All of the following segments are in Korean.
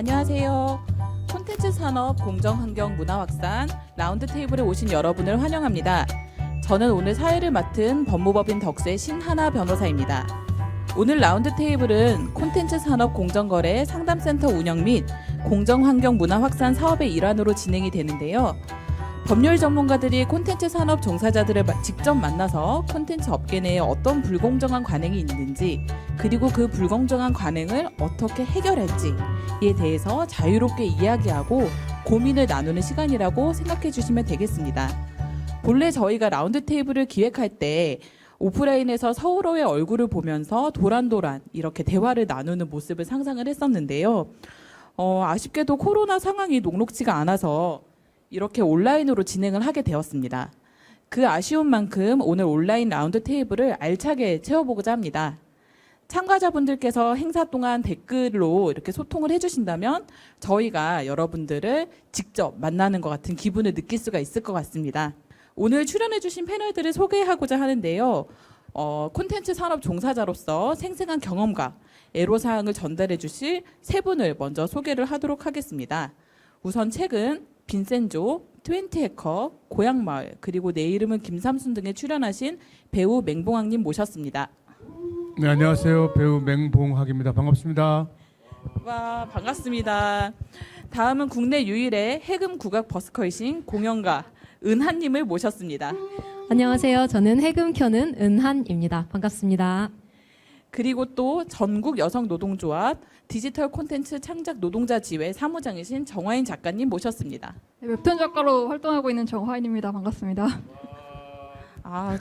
안녕하세요. 콘텐츠 산업 공정환경 문화 확산 라운드 테이블에 오신 여러분을 환영합니다. 저는 오늘 사회를 맡은 법무법인 덕수의 신하나 변호사입니다. 오늘 라운드 테이블은 콘텐츠 산업 공정거래 상담센터 운영 및 공정환경 문화 확산 사업의 일환으로 진행이 되는데요. 법률 전문가들이 콘텐츠 산업 종사자들을 직접 만나서 콘텐츠 업계 내에 어떤 불공정한 관행이 있는지, 그리고 그 불공정한 관행을 어떻게 해결할지에 대해서 자유롭게 이야기하고 고민을 나누는 시간이라고 생각해 주시면 되겠습니다. 본래 저희가 라운드 테이블을 기획할 때 오프라인에서 서로의 얼굴을 보면서 도란도란 이렇게 대화를 나누는 모습을 상상을 했었는데요. 아쉽게도 코로나 상황이 녹록지가 않아서 이렇게 온라인으로 진행을 하게 되었습니다. 그 아쉬운 만큼 오늘 온라인 라운드 테이블을 알차게 채워보고자 합니다. 참가자분들께서 행사 동안 댓글로 이렇게 소통을 해주신다면 저희가 여러분들을 직접 만나는 것 같은 기분을 느낄 수가 있을 것 같습니다. 오늘 출연해주신 패널들을 소개하고자 하는데요. 콘텐츠 산업 종사자로서 생생한 경험과 애로사항을 전달해 주실 세 분을 먼저 소개를 하도록 하겠습니다. 우선 최근 빈센조, 트웬티해커, 고향마을, 그리고 내 이름은 김삼순 등에 출연하신 배우 맹봉학님 모셨습니다. 네, 안녕하세요. 배우 맹봉학입니다. 반갑습니다. 와, 반갑습니다. 다음은 국내 유일의 해금 국악 버스커이신 공연가 은한님을 모셨습니다. 안녕하세요. 저는 해금 켜는 은한입니다. 반갑습니다. 그리고 또 전국 여성노동조합 디지털 콘텐츠 창작 노동자 지회 사무장이신 정화인 작가님 모셨습니다. 네, 웹툰 작가로 활동하고 있는 정화인입니다. 반갑습니다.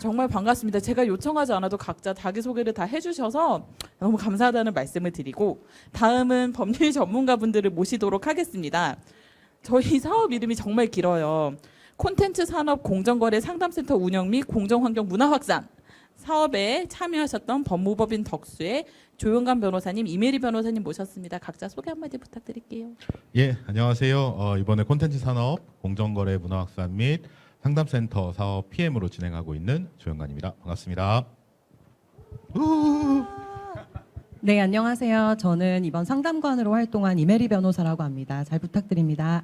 정말 반갑습니다. 제가 요청하지 않아도 각자 자기소개를 다 해주셔서 너무 감사하다는 말씀을 드리고, 다음은 법률 전문가분들을 모시도록 하겠습니다. 저희 사업 이름이 정말 길어요. 콘텐츠 산업 공정거래 상담센터 운영 및 공정환경 문화 확산 사업에 참여하셨던 법무법인 덕수의 조용관 변호사님, 이메리 변호사님 모셨습니다. 각자 소개 한마디 부탁드릴게요. 예, 안녕하세요. 이번에 콘텐츠 산업 공정거래 문화 확산 및 상담센터 사업 PM으로 진행하고 있는 조영관입니다. 반갑습니다. 네, 안녕하세요. 저는 이번 상담관으로 활동한 이메리 변호사라고 합니다. 잘 부탁드립니다.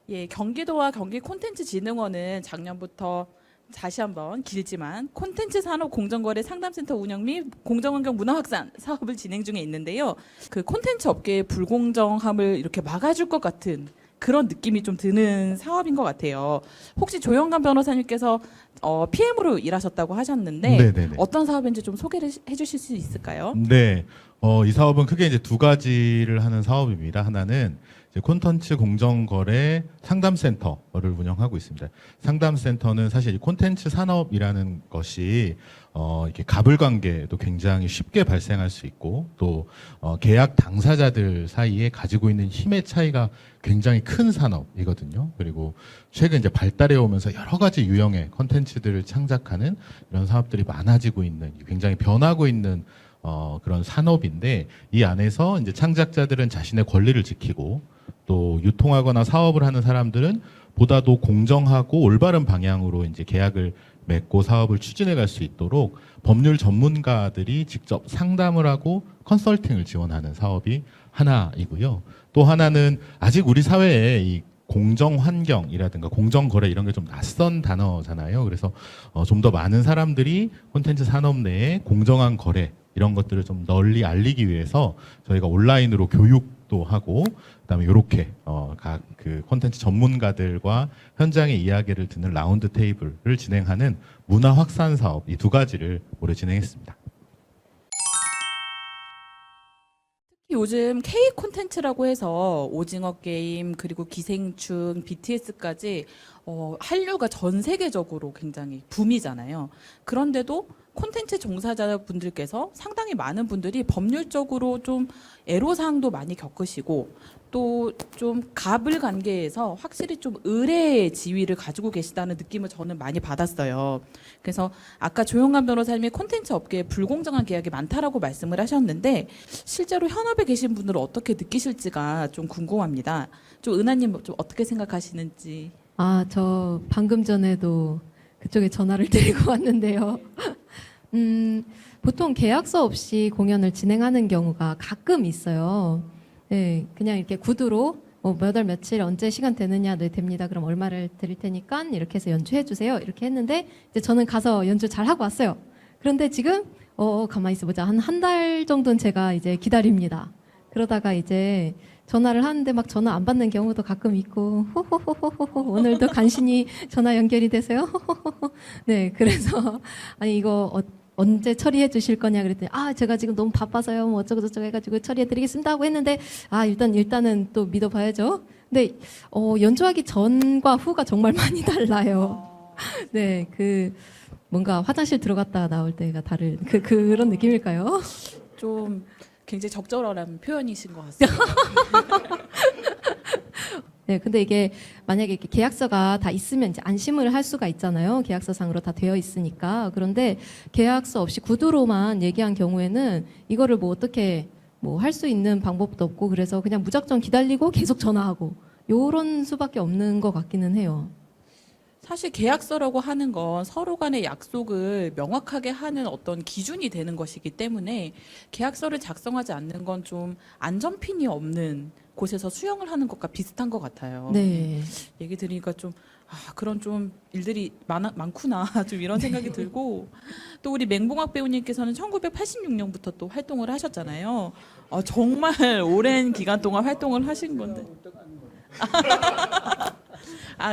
예, 경기도와 경기콘텐츠진흥원은 작년부터 다시 한번 길지만 콘텐츠 산업 공정거래 상담센터 운영 및 공정환경 문화 확산 사업을 진행 중에 있는데요. 그 콘텐츠 업계의 불공정함을 이렇게 막아줄 것 같은 그런 느낌이 좀 드는 사업인 것 같아요. 혹시 조영관 변호사님께서 PM으로 일하셨다고 하셨는데 네네네. 어떤 사업인지 좀 소개를 해주실 수 있을까요? 네, 이 사업은 크게 이제 두 가지를 하는 사업입니다. 하나는 이제 콘텐츠 공정거래 상담센터를 운영하고 있습니다. 상담센터는 사실 이 콘텐츠 산업이라는 것이 이렇게 가불관계도 굉장히 쉽게 발생할 수 있고, 또 계약 당사자들 사이에 가지고 있는 힘의 차이가 굉장히 큰 산업이거든요. 그리고 최근 이제 발달해 오면서 여러 가지 유형의 콘텐츠들을 창작하는 이런 사업들이 많아지고 있는, 굉장히 변하고 있는 그런 산업인데, 이 안에서 이제 창작자들은 자신의 권리를 지키고, 또 유통하거나 사업을 하는 사람들은 보다도 공정하고 올바른 방향으로 이제 계약을 맺고 사업을 추진해 갈 수 있도록 법률 전문가들이 직접 상담을 하고 컨설팅을 지원하는 사업이 하나이고요. 또 하나는 아직 우리 사회에 이 공정환경이라든가 공정거래 이런 게 좀 낯선 단어잖아요. 그래서 좀 더 많은 사람들이 콘텐츠 산업 내에 공정한 거래 이런 것들을 좀 널리 알리기 위해서 저희가 온라인으로 교육도 하고, 그다음에 이렇게 각 그 콘텐츠 전문가들과 현장의 이야기를 듣는 라운드 테이블을 진행하는 문화 확산 사업, 이 두 가지를 올해 진행했습니다. 요즘 K 콘텐츠라고 해서 오징어 게임, 그리고 기생충, BTS까지 한류가 전 세계적으로 굉장히 붐이잖아요. 그런데도 콘텐츠 종사자분들께서 상당히 많은 분들이 법률적으로 좀 애로사항도 많이 겪으시고, 또 좀 갑을 관계에서 확실히 좀 의례의 지위를 가지고 계시다는 느낌을 저는 많이 받았어요. 그래서 아까 조용관 변호사님이 콘텐츠 업계에 불공정한 계약이 많다라고 말씀을 하셨는데, 실제로 현업에 계신 분들은 어떻게 느끼실지가 좀 궁금합니다. 좀 은하님 좀 어떻게 생각하시는지. 저 방금 전에도 그쪽에 전화를 드리고 왔는데요. 보통 계약서 없이 공연을 진행하는 경우가 가끔 있어요. 네, 그냥 이렇게 구두로 몇 월 며칠 언제 시간 되느냐, 네 됩니다. 그럼 얼마를 드릴 테니까 이렇게 해서 연주해 주세요. 이렇게 했는데 이제 저는 가서 연주 잘 하고 왔어요. 그런데 지금 가만히 있어보자. 한 달 정도는 제가 이제 기다립니다. 그러다가 이제 전화를 하는데 막 전화 안 받는 경우도 가끔 있고, 호호호호호, 오늘도 간신히 전화 연결이 되세요. 네, 그래서 아니 이거 언제 처리해 주실 거냐 그랬더니 제가 지금 너무 바빠서요. 뭐 어쩌고 저쩌고 해가지고 처리해 드리겠습니다 하고 했는데 일단은 또 믿어봐야죠. 근데 연주하기 전과 후가 정말 많이 달라요. 네, 뭔가 화장실 들어갔다 나올 때가 다른 그런 느낌일까요? 좀 굉장히 적절한 표현이신 것 같습니다. 네, 근데 이게 만약에 이렇게 계약서가 다 있으면 이제 안심을 할 수가 있잖아요. 계약서상으로 다 되어 있으니까. 그런데 계약서 없이 구두로만 얘기한 경우에는 이거를 뭐 어떻게 할 수 있는 방법도 없고 그래서 그냥 무작정 기다리고 계속 전화하고 요런 수밖에 없는 것 같기는 해요. 사실 계약서라고 하는 건 서로 간의 약속을 명확하게 하는 어떤 기준이 되는 것이기 때문에 계약서를 작성하지 않는 건 좀 안전핀이 없는 곳에서 수영을 하는 것과 비슷한 것 같아요. 네. 얘기 들으니까 좀 그런 좀 일들이 많구나 좀 이런 생각이 들고 또 우리 맹봉학 배우님께서는 1986년부터 또 활동을 하셨잖아요. 정말 오랜 기간 동안 활동을 하신 건데.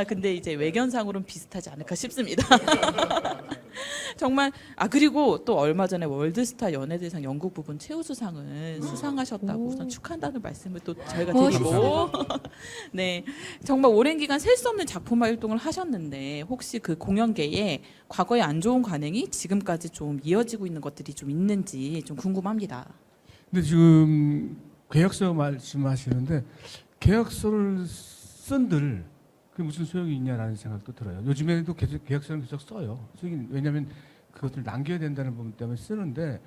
근데 이제 외견상으로는 비슷하지 않을까 싶습니다. 정말 그리고 또 얼마 전에 월드스타 연예대상 영국 부분 최우수상을 수상하셨다고 우선 축하한다는 말씀을 또 저희가 드리고 네, 정말 오랜 기간 셀 수 없는 작품 활동을 하셨는데 혹시 그 공연계에 과거에 안 좋은 관행이 지금까지 좀 이어지고 있는 것들이 좀 있는지 좀 궁금합니다. 근데 지금 계약서 말씀하시는데 계약서를 쓴들 그게 무슨 소용이 있냐라는 생각도 들어요. 요즘에도 계속 계약서는 계속 써요. 왜냐하면 그것을 남겨야 된다는 부분 때문에 쓰는데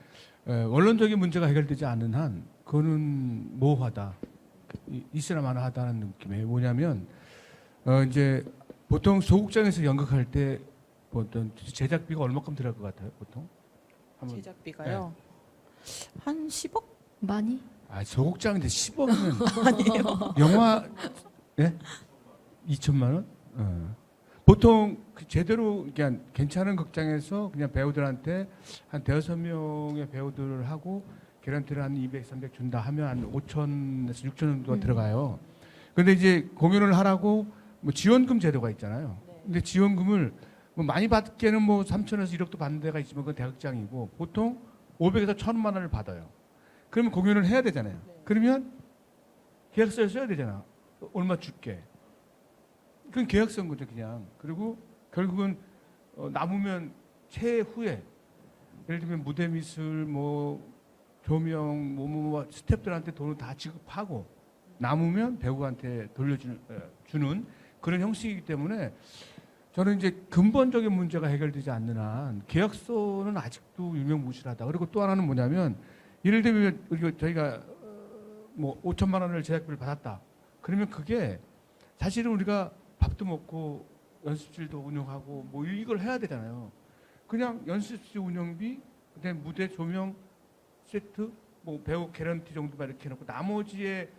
원론적인 문제가 해결되지 않는 한 그거는 모호하다. 있으나 마나하다는 느낌이에요. 뭐냐면 이제 보통 소극장에서 연극할 때 어떤 제작비가 얼마큼 들어갈 것 같아요? 보통? 제작비가요? 한 10억? 많이? 소극장인데 10억이면 아니에요. 영화 2천만 원? 보통 제대로 그냥 괜찮은 극장에서 그냥 배우들한테 한 대여섯 명의 배우들을 하고 개런티를 한 200, 300 준다 하면 한 5천에서 6천 정도가 들어가요. 그런데 이제 공연을 하라고 지원금 제도가 있잖아요. 근데 지원금을 많이 받기에는 3천에서 1억도 받는 데가 있지만 그건 대극장이고 보통 500에서 1,000만 원을 받아요. 그러면 공연을 해야 되잖아요. 그러면 계약서를 써야 되잖아. 얼마 줄게. 그건 계약서인 거죠, 그냥. 그리고 결국은 남으면 최후에 예를 들면 무대 미술, 조명, 스태프들한테 돈을 다 지급하고 남으면 배우한테 주는 그런 형식이기 때문에 저는 이제 근본적인 문제가 해결되지 않는 한 계약서는 아직도 유명무실하다. 그리고 또 하나는 뭐냐면 예를 들면 저희가 5천만 원을 제작비를 받았다. 그러면 그게 사실은 우리가 밥도 먹고 연습실도 운영하고 이걸 해야 되잖아요. 그냥 연습실 운영비, 그다음에 무대 조명 세트, 배우 개런티 정도만 이렇게 해놓고 나머지에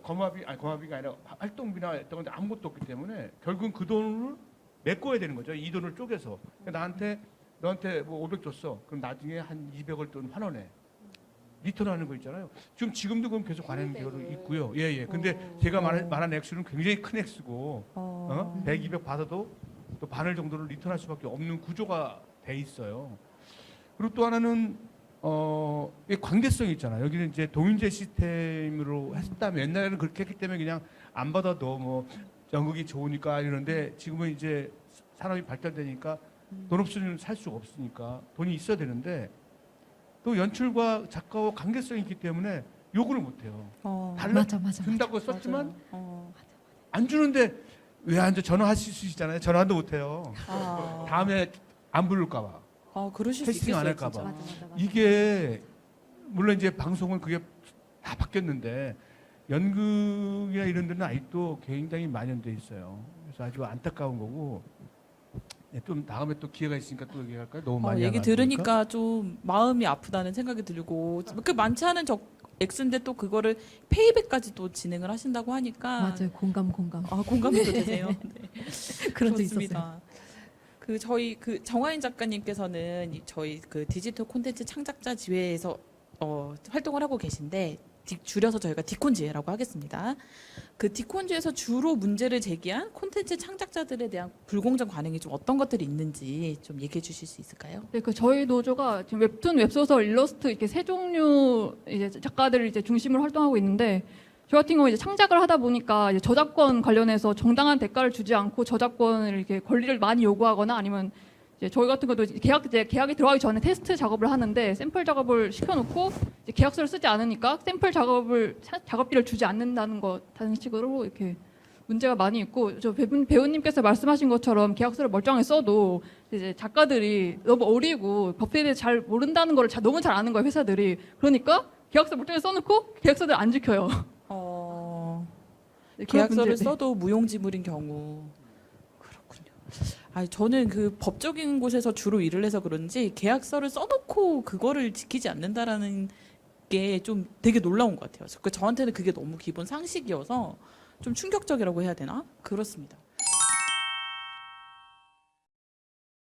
거마비가 아니라 활동비나 했던 건데 아무것도 없기 때문에 결국은 그 돈을 메꿔야 되는 거죠. 이 돈을 쪼개서 너한테 500 줬어. 그럼 나중에 한 200을 돈 환원해. 리턴하는 거 있잖아요. 지금도 그럼 계속 관행대로 있고요. 예. 근데 제가 말한 액수는 굉장히 큰 액수고 100, 200 받아도 또 반을 정도를 리턴할 수밖에 없는 구조가 돼 있어요. 그리고 또 하나는 관계성이 있잖아요. 여기는 이제 동인제 시스템으로 했다면 옛날에는 그렇게 했기 때문에 그냥 안 받아도 연극이 좋으니까 이러는데 지금은 이제 산업이 발달되니까 돈 없으면 살 수가 없으니까 돈이 있어야 되는데 또 연출과 작가와 관계성이 있기 때문에 요구를 못해요. 맞아. 준다고 썼지만 안 주는데 왜 안 줘? 전화하실 수 있잖아요. 전화도 못해요. 다음에 안 부를까 봐. 그러실 수 캐스팅 있겠어요. 안 할까 진짜. 봐. 이게 물론 이제 방송은 그게 다 바뀌었는데 연극이나 이런 데는 아직도 굉장히 만연돼 있어요. 그래서 아주 안타까운 거고 네, 좀 다음에 또 기회가 있으니까 또 얘기할까요? 너무 많이 얘기 하면 안 들으니까 좀 마음이 아프다는 생각이 들고 그 많지 않은 액수인데 또 그거를 페이백까지 또 진행을 하신다고 하니까 맞아요. 공감. 공감이 또 되세요. 네. 그런 적 있었어요. 좋습니다. 그 저희 그 정화인 작가님께서는 저희 그 디지털 콘텐츠 창작자 지회에서 활동을 하고 계신데 줄여서 저희가 디콘지회라고 하겠습니다. 그 디콘지회에서 주로 문제를 제기한 콘텐츠 창작자들에 대한 불공정 관행이 좀 어떤 것들이 있는지 좀 얘기해 주실 수 있을까요? 네, 그 저희 노조가 지금 웹툰, 웹소설, 일러스트 이렇게 세 종류 이제 작가들을 이제 중심으로 활동하고 있는데 저 같은 경우 이제 창작을 하다 보니까 이제 저작권 관련해서 정당한 대가를 주지 않고 저작권을 이렇게 권리를 많이 요구하거나 아니면 이제 저희 같은 것도 계약이 들어가기 전에 테스트 작업을 하는데 샘플 작업을 시켜놓고 이제 계약서를 쓰지 않으니까 샘플 작업비를 주지 않는다는 다른 식으로 이렇게 문제가 많이 있고 저 배우님께서 말씀하신 것처럼 계약서를 멀쩡하게 써도 이제 작가들이 너무 어리고 법에 대해 잘 모른다는 걸 너무 잘 아는 거예요 회사들이. 그러니까 계약서 멀쩡하게 써놓고 계약서들 안 지켜요. 네, 그런 계약서를 문제들. 써도 무용지물인 경우 그렇군요. 저는 그 법적인 곳에서 주로 일을 해서 그런지 계약서를 써놓고 그거를 지키지 않는다라는 게 좀 되게 놀라운 것 같아요. 저한테는 그게 너무 기본 상식이어서 좀 충격적이라고 해야 되나? 그렇습니다.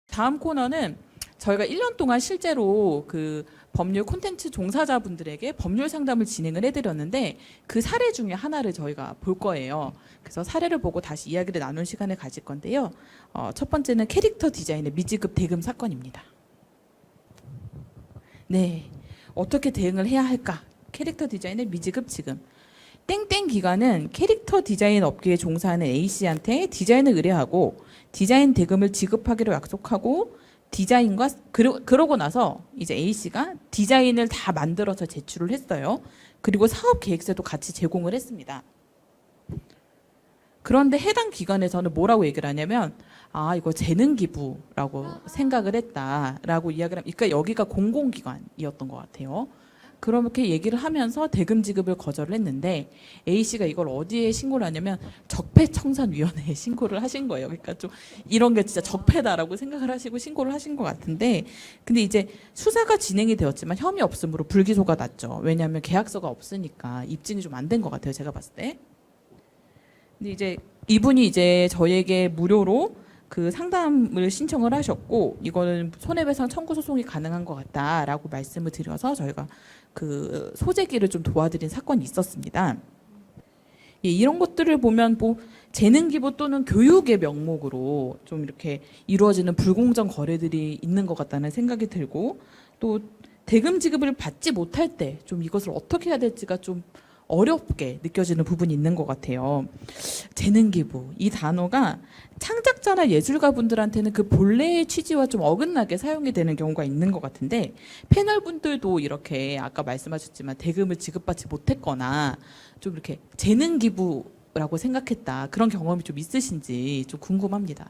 다음 코너는 저희가 1년 동안 실제로 그 법률 콘텐츠 종사자분들에게 법률 상담을 진행을 해드렸는데 그 사례 중에 하나를 저희가 볼 거예요. 그래서 사례를 보고 다시 이야기를 나눈 시간을 가질 건데요. 첫 번째는 캐릭터 디자인의 미지급 대금 사건입니다. 네, 어떻게 대응을 해야 할까? 캐릭터 디자인의 미지급 지급. 땡땡 기관은 캐릭터 디자인 업계에 종사하는 A씨한테 디자인을 의뢰하고 디자인 대금을 지급하기로 약속하고 디자인과 그러고 나서 이제 A씨가 디자인을 다 만들어서 제출을 했어요. 그리고 사업 계획서도 같이 제공을 했습니다. 그런데 해당 기관에서는 뭐라고 얘기를 하냐면 이거 재능 기부라고 생각을 했다라고 이야기를 합니다. 그러니까 여기가 공공기관이었던 것 같아요. 그렇게 얘기를 하면서 대금 지급을 거절을 했는데 A씨가 이걸 어디에 신고를 하냐면 적폐청산위원회에 신고를 하신 거예요. 그러니까 좀 이런 게 진짜 적폐다라고 생각을 하시고 신고를 하신 것 같은데 근데 이제 수사가 진행이 되었지만 혐의 없음으로 불기소가 났죠. 왜냐하면 계약서가 없으니까 입증이 좀 안 된 것 같아요. 제가 봤을 때. 근데 이제 이분이 이제 저희에게 무료로 그 상담을 신청을 하셨고 이거는 손해배상 청구 소송이 가능한 것 같다라고 말씀을 드려서 저희가 그 소재기를 좀 도와드린 사건이 있었습니다. 예, 이런 것들을 보면 뭐 재능 기부 또는 교육의 명목으로 좀 이렇게 이루어지는 불공정 거래들이 있는 것 같다는 생각이 들고 또 대금 지급을 받지 못할 때 좀 이것을 어떻게 해야 될지가 좀 어렵게 느껴지는 부분이 있는 것 같아요. 재능 기부 이 단어가 창작자나 예술가 분들한테는 그 본래의 취지와 좀 어긋나게 사용이 되는 경우가 있는 것 같은데 패널 분들도 이렇게 아까 말씀하셨지만 대금을 지급받지 못했거나 좀 이렇게 재능 기부라고 생각했다 그런 경험이 좀 있으신지 좀 궁금합니다.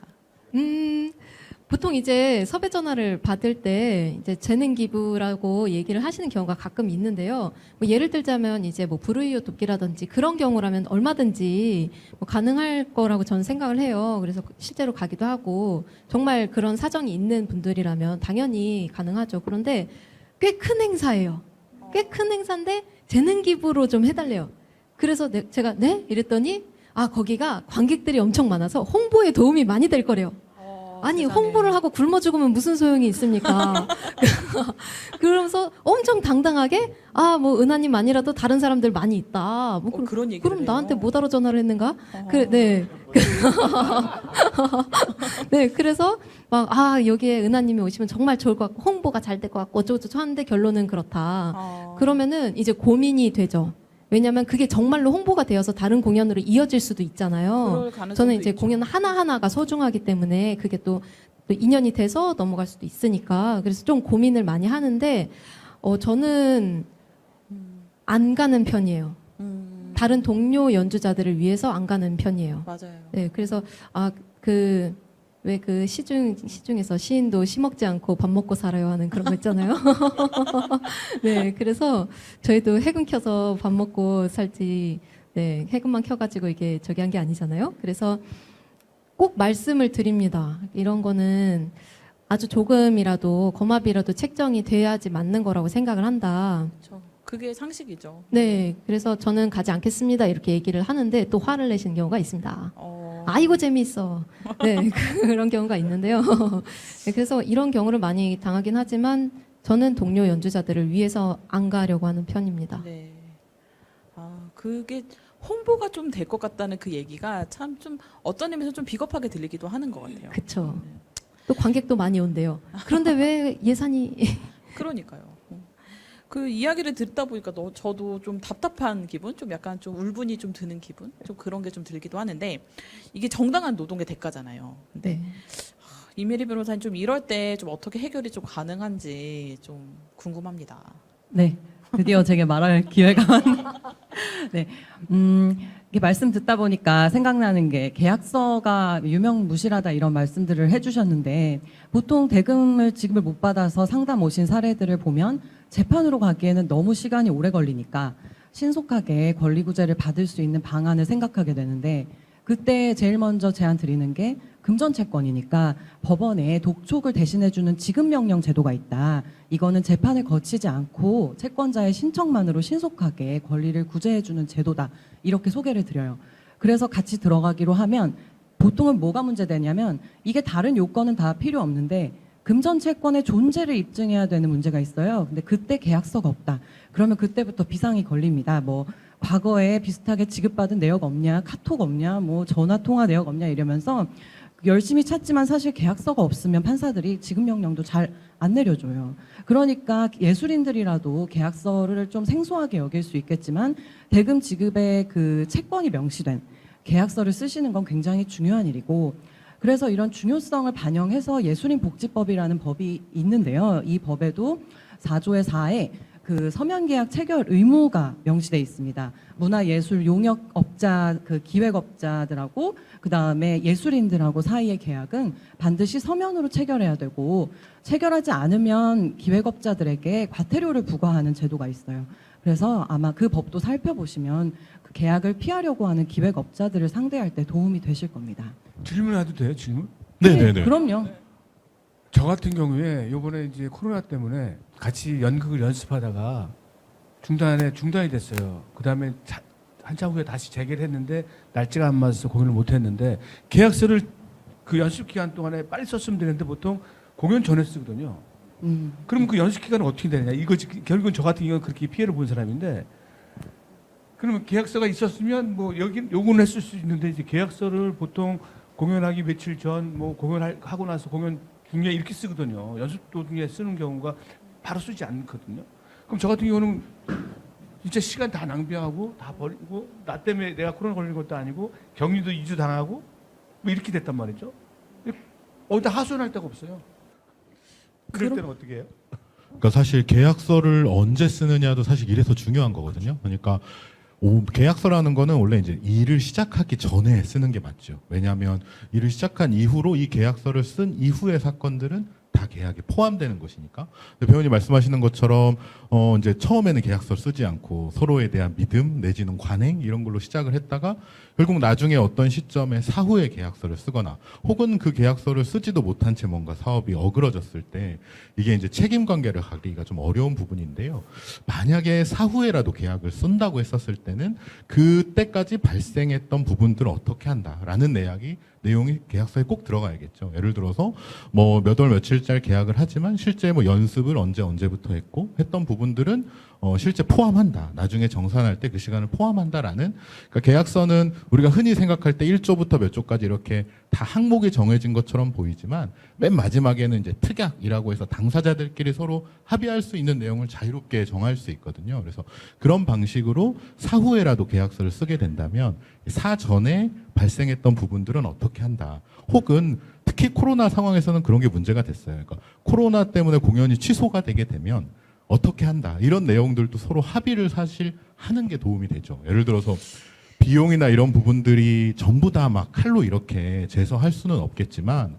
보통 이제 섭외 전화를 받을 때 이제 재능 기부라고 얘기를 하시는 경우가 가끔 있는데요. 뭐 예를 들자면 이제 뭐 불우이웃 돕기라든지 그런 경우라면 얼마든지 뭐 가능할 거라고 저는 생각을 해요. 그래서 실제로 가기도 하고 정말 그런 사정이 있는 분들이라면 당연히 가능하죠. 그런데 꽤 큰 행사예요. 꽤 큰 행사인데 재능 기부로 좀 해달래요. 그래서 제가 네? 이랬더니 거기가 관객들이 엄청 많아서 홍보에 도움이 많이 될 거래요. 아니 세상에. 홍보를 하고 굶어 죽으면 무슨 소용이 있습니까? 그러면서 엄청 당당하게 뭐 은하님 아니라도 다른 사람들 많이 있다. 뭐 그런 얘기를 그럼 해요? 나한테 뭐하러 전화를 했는가? 네. 네, 그래서 막 여기에 은하님이 오시면 정말 좋을 것 같고 홍보가 잘 될 것 같고 어쩌고저쩌고 하는데 결론은 그렇다. 그러면은 이제 고민이 되죠. 왜냐하면 그게 정말로 홍보가 되어서 다른 공연으로 이어질 수도 있잖아요. 그럴 가능성도 저는 이제 있죠. 공연 하나하나가 소중하기 때문에 그게 또 인연이 돼서 넘어갈 수도 있으니까 그래서 좀 고민을 많이 하는데 저는 안 가는 편이에요. 다른 동료 연주자들을 위해서 안 가는 편이에요. 맞아요. 네, 그래서 왜 그 시중에서 시인도 시 먹지 않고 밥 먹고 살아요 하는 그런 거 있잖아요. 네, 그래서 저희도 해금 켜서 밥 먹고 살지, 네, 해금만 켜가지고 이게 저기 한 게 아니잖아요. 그래서 꼭 말씀을 드립니다. 이런 거는 아주 조금이라도 거마비라도 책정이 돼야지 맞는 거라고 생각을 한다. 그렇죠. 그게 상식이죠. 네, 그래서 저는 가지 않겠습니다 이렇게 얘기를 하는데 또 화를 내시는 경우가 있습니다. 어, 아이고 재미있어. 네, 그런 경우가 있는데요. 네, 그래서 이런 경우를 많이 당하긴 하지만 저는 동료 연주자들을 위해서 안 가려고 하는 편입니다. 네. 아, 그게 홍보가 좀 될 것 같다는 그 얘기가 참 좀 어떤 의미에서 좀 비겁하게 들리기도 하는 것 같아요. 그쵸. 또 관객도 많이 온대요. 그런데 왜 예산이 그러니까요. 그 이야기를 듣다 보니까 저도 좀 답답한 기분, 좀 약간 좀 울분이 좀 드는 기분, 좀 그런 게 좀 들기도 하는데 이게 정당한 노동의 대가잖아요. 근데 네. 이메리 변호사님 좀 이럴 때 좀 어떻게 해결이 좀 가능한지 좀 궁금합니다. 네, 드디어 제게 말할 기회가 왔네요. 네, 이게 말씀 듣다 보니까 생각나는 게 계약서가 유명무실하다 이런 말씀들을 해주셨는데 보통 대금을 지급을 못 받아서 상담 오신 사례들을 보면 재판으로 가기에는 너무 시간이 오래 걸리니까 신속하게 권리구제를 받을 수 있는 방안을 생각하게 되는데 그때 제일 먼저 제안 드리는 게 금전채권이니까 법원에 독촉을 대신해주는 지급명령 제도가 있다. 이거는 재판을 거치지 않고 채권자의 신청만으로 신속하게 권리를 구제해주는 제도다. 이렇게 소개를 드려요. 그래서 같이 들어가기로 하면 보통은 뭐가 문제되냐면 이게 다른 요건은 다 필요 없는데 금전채권의 존재를 입증해야 되는 문제가 있어요. 근데 그때 계약서가 없다. 그러면 그때부터 비상이 걸립니다. 뭐 과거에 비슷하게 지급받은 내역 없냐, 카톡 없냐, 뭐 전화 통화 내역 없냐 이러면서 열심히 찾지만 사실 계약서가 없으면 판사들이 지급명령도 잘 안 내려줘요. 그러니까 예술인들이라도 계약서를 좀 생소하게 여길 수 있겠지만 대금 지급의 그 채권이 명시된 계약서를 쓰시는 건 굉장히 중요한 일이고 그래서 이런 중요성을 반영해서 예술인복지법이라는 법이 있는데요. 이 법에도 4조의 4에 그 서면계약 체결 의무가 명시돼 있습니다. 문화예술 용역업자 그 기획업자들하고 그 다음에 예술인들하고 사이의 계약은 반드시 서면으로 체결해야 되고 체결하지 않으면 기획업자들에게 과태료를 부과하는 제도가 있어요. 그래서 아마 그 법도 살펴보시면 그 계약을 피하려고 하는 기획업자들을 상대할 때 도움이 되실 겁니다. 질문해도 돼요, 질문? 네네네. 그럼요. 저 같은 경우에 요번에 이제 코로나 때문에 같이 연극을 연습하다가 중단이 됐어요. 그 다음에 한참 후에 다시 재개를 했는데 날짜가 안 맞아서 공연을 못 했는데 계약서를 그 연습 기간 동안에 빨리 썼으면 되는데 보통 공연 전에 쓰거든요. 그럼 그 연습 기간은 어떻게 되느냐? 이거 결국은 저 같은 경우는 그렇게 피해를 본 사람인데 그러면 계약서가 있었으면 뭐 여기 요구는 했을 수 있는데 이제 계약서를 보통 공연하기 며칠 전 뭐 공연하고 나서 공연 중에 이렇게 쓰거든요. 연습 도중에 쓰는 경우가 바로 쓰지 않거든요. 그럼 저 같은 경우는 진짜 시간 다 낭비하고 다 버리고 나 때문에 내가 코로나 걸린 것도 아니고 격리도 2주 당하고 뭐 이렇게 됐단 말이죠. 어디다 하소연할 데가 없어요. 그럴 때는 어떻게 해요? 그러니까 사실 계약서를 언제 쓰느냐도 사실 이래서 중요한 거거든요. 그러니까 계약서라는 거는 원래 이제 일을 시작하기 전에 쓰는 게 맞죠. 왜냐하면 일을 시작한 이후로 이 계약서를 쓴 이후의 사건들은 다 계약에 포함되는 것이니까. 배우님 말씀하시는 것처럼 이제 처음에는 계약서를 쓰지 않고 서로에 대한 믿음 내지는 관행 이런 걸로 시작을 했다가 결국 나중에 어떤 시점에 사후에 계약서를 쓰거나 혹은 그 계약서를 쓰지도 못한 채 뭔가 사업이 어그러졌을 때 이게 이제 책임 관계를 가기가 좀 어려운 부분인데요. 만약에 사후에라도 계약을 쓴다고 했었을 때는 그때까지 발생했던 부분들을 어떻게 한다라는 내용이 계약서에 꼭 들어가야겠죠. 예를 들어서 뭐 몇 월 며칠짤 계약을 하지만 실제 뭐 연습을 언제부터 했던 부분들은 실제 포함한다. 나중에 정산할 때 그 시간을 포함한다라는 그러니까 계약서는 우리가 흔히 생각할 때 1조부터 몇 조까지 이렇게 다 항목이 정해진 것처럼 보이지만 맨 마지막에는 이제 특약이라고 해서 당사자들끼리 서로 합의할 수 있는 내용을 자유롭게 정할 수 있거든요. 그래서 그런 방식으로 사후에라도 계약서를 쓰게 된다면 사전에 발생했던 부분들은 어떻게 한다. 혹은 특히 코로나 상황에서는 그런 게 문제가 됐어요. 그러니까 코로나 때문에 공연이 취소가 되게 되면 어떻게 한다. 이런 내용들도 서로 합의를 사실 하는 게 도움이 되죠. 예를 들어서 비용이나 이런 부분들이 전부 다 막 칼로 이렇게 제서할 수는 없겠지만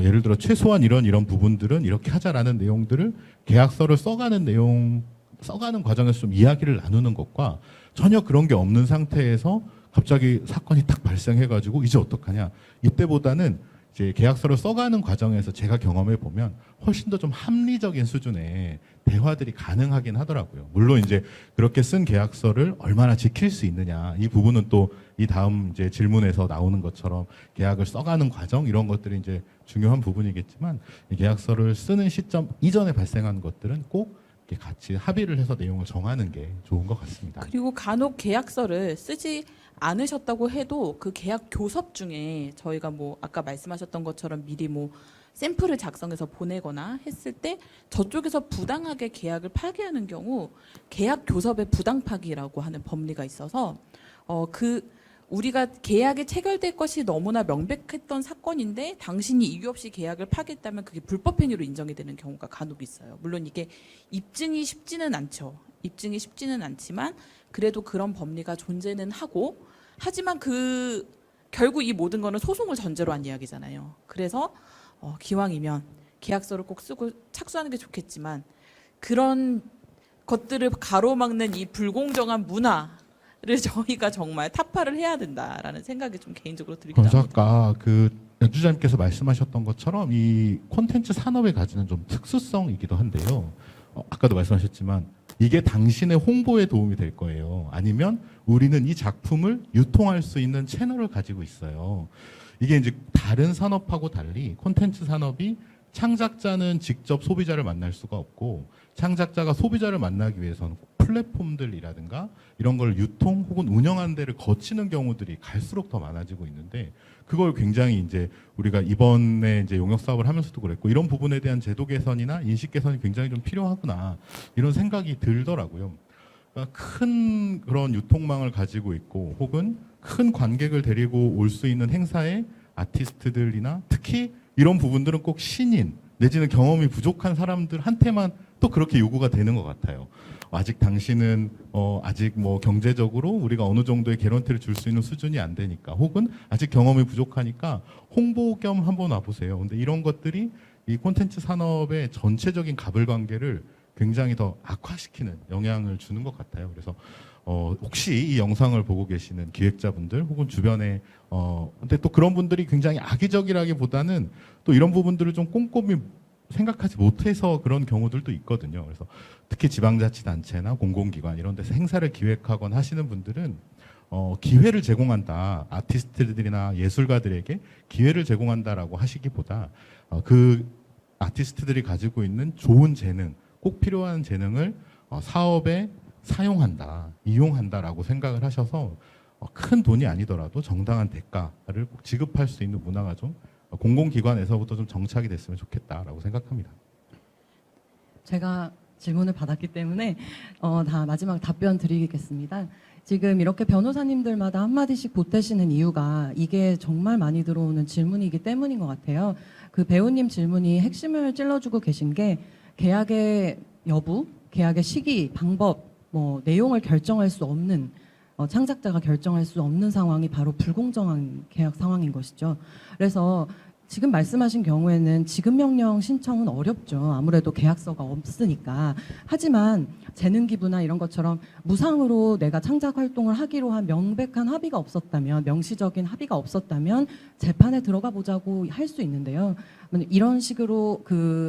예를 들어 최소한 이런 부분들은 이렇게 하자라는 내용들을 계약서를 써가는 과정에서 좀 이야기를 나누는 것과 전혀 그런 게 없는 상태에서 갑자기 사건이 딱 발생해가지고 이제 어떡하냐. 이때보다는 이제 계약서를 써가는 과정에서 제가 경험해 보면 훨씬 더 좀 합리적인 수준의 대화들이 가능하긴 하더라고요. 물론 이제 그렇게 쓴 계약서를 얼마나 지킬 수 있느냐 이 부분은 또 이 다음 이제 질문에서 나오는 것처럼 계약을 써가는 과정 이런 것들이 이제 중요한 부분이겠지만 이 계약서를 쓰는 시점 이전에 발생한 것들은 꼭 이렇게 같이 합의를 해서 내용을 정하는 게 좋은 것 같습니다. 그리고 간혹 계약서를 쓰지 않으셨다고 해도 그 계약 교섭 중에 저희가 뭐 아까 말씀하셨던 것처럼 미리 뭐 샘플을 작성해서 보내거나 했을 때 저쪽에서 부당하게 계약을 파기하는 경우 계약 교섭의 부당 파기라고 하는 법리가 있어서 우리가 계약이 체결될 것이 너무나 명백했던 사건인데 당신이 이유 없이 계약을 파기했다면 그게 불법 행위로 인정이 되는 경우가 간혹 있어요. 물론 이게 입증이 쉽지는 않죠. 입증이 쉽지는 않지만 그래도 그런 법리가 존재는 하고 하지만 결국 이 모든 거는 소송을 전제로 한 이야기잖아요. 그래서 기왕이면 계약서를 꼭 쓰고 착수하는 게 좋겠지만 그런 것들을 가로막는 이 불공정한 문화를 저희가 정말 타파를 해야 된다라는 생각이 좀 개인적으로 들기도 그래서 합니다. 아까 그 연주자님께서 말씀하셨던 것처럼 이 콘텐츠 산업에 가지는 좀 특수성이기도 한데요. 아까도 말씀하셨지만 이게 당신의 홍보에 도움이 될 거예요. 아니면 우리는 이 작품을 유통할 수 있는 채널을 가지고 있어요. 이게 이제 다른 산업하고 달리 콘텐츠 산업이 창작자는 직접 소비자를 만날 수가 없고 창작자가 소비자를 만나기 위해서는 플랫폼들이라든가 이런 걸 유통 혹은 운영하는 데를 거치는 경우들이 갈수록 더 많아지고 있는데 그걸 굉장히 이제 우리가 이번에 이제 용역 사업을 하면서도 그랬고 이런 부분에 대한 제도 개선이나 인식 개선이 굉장히 좀 필요하구나 이런 생각이 들더라고요. 그러니까 큰 그런 유통망을 가지고 있고 혹은 큰 관객을 데리고 올 수 있는 행사에 아티스트들이나 특히 이런 부분들은 꼭 신인 내지는 경험이 부족한 사람들한테만 또 그렇게 요구가 되는 것 같아요. 아직 당신은 아직 뭐 경제적으로 우리가 어느 정도의 개런티를 줄 수 있는 수준이 안 되니까 혹은 아직 경험이 부족하니까 홍보 겸 한번 와보세요. 근데 이런 것들이 이 콘텐츠 산업의 전체적인 가불관계를 굉장히 더 악화시키는 영향을 주는 것 같아요. 그래서 혹시 이 영상을 보고 계시는 기획자분들 혹은 주변에 근데 또 그런 분들이 굉장히 악의적이라기보다는 또 이런 부분들을 좀 꼼꼼히 생각하지 못해서 그런 경우들도 있거든요. 그래서 특히 지방자치단체나 공공기관 이런 데서 행사를 기획하거나 하시는 분들은 기회를 제공한다. 아티스트들이나 예술가들에게 기회를 제공한다라고 하시기보다 그 아티스트들이 가지고 있는 좋은 재능, 꼭 필요한 재능을 사업에 사용한다, 이용한다라고 생각을 하셔서 큰 돈이 아니더라도 정당한 대가를 꼭 지급할 수 있는 문화가 좀 공공기관에서부터 좀 정착이 됐으면 좋겠다라고 생각합니다. 제가 질문을 받았기 때문에 다 마지막 답변 드리겠습니다. 지금 이렇게 변호사님들마다 한마디씩 보태시는 이유가 이게 정말 많이 들어오는 질문이기 때문인 것 같아요. 그 배우님 질문이 핵심을 찔러주고 계신 게 계약의 여부, 계약의 시기, 방법, 뭐 내용을 결정할 수 없는 창작자가 결정할 수 없는 상황이 바로 불공정한 계약 상황인 것이죠. 그래서 지금 말씀하신 경우에는 지급명령 신청은 어렵죠. 아무래도 계약서가 없으니까. 하지만 재능기부나 이런 것처럼 무상으로 내가 창작 활동을 하기로 한 명백한 합의가 없었다면, 명시적인 합의가 없었다면 재판에 들어가 보자고 할 수 있는데요. 이런 식으로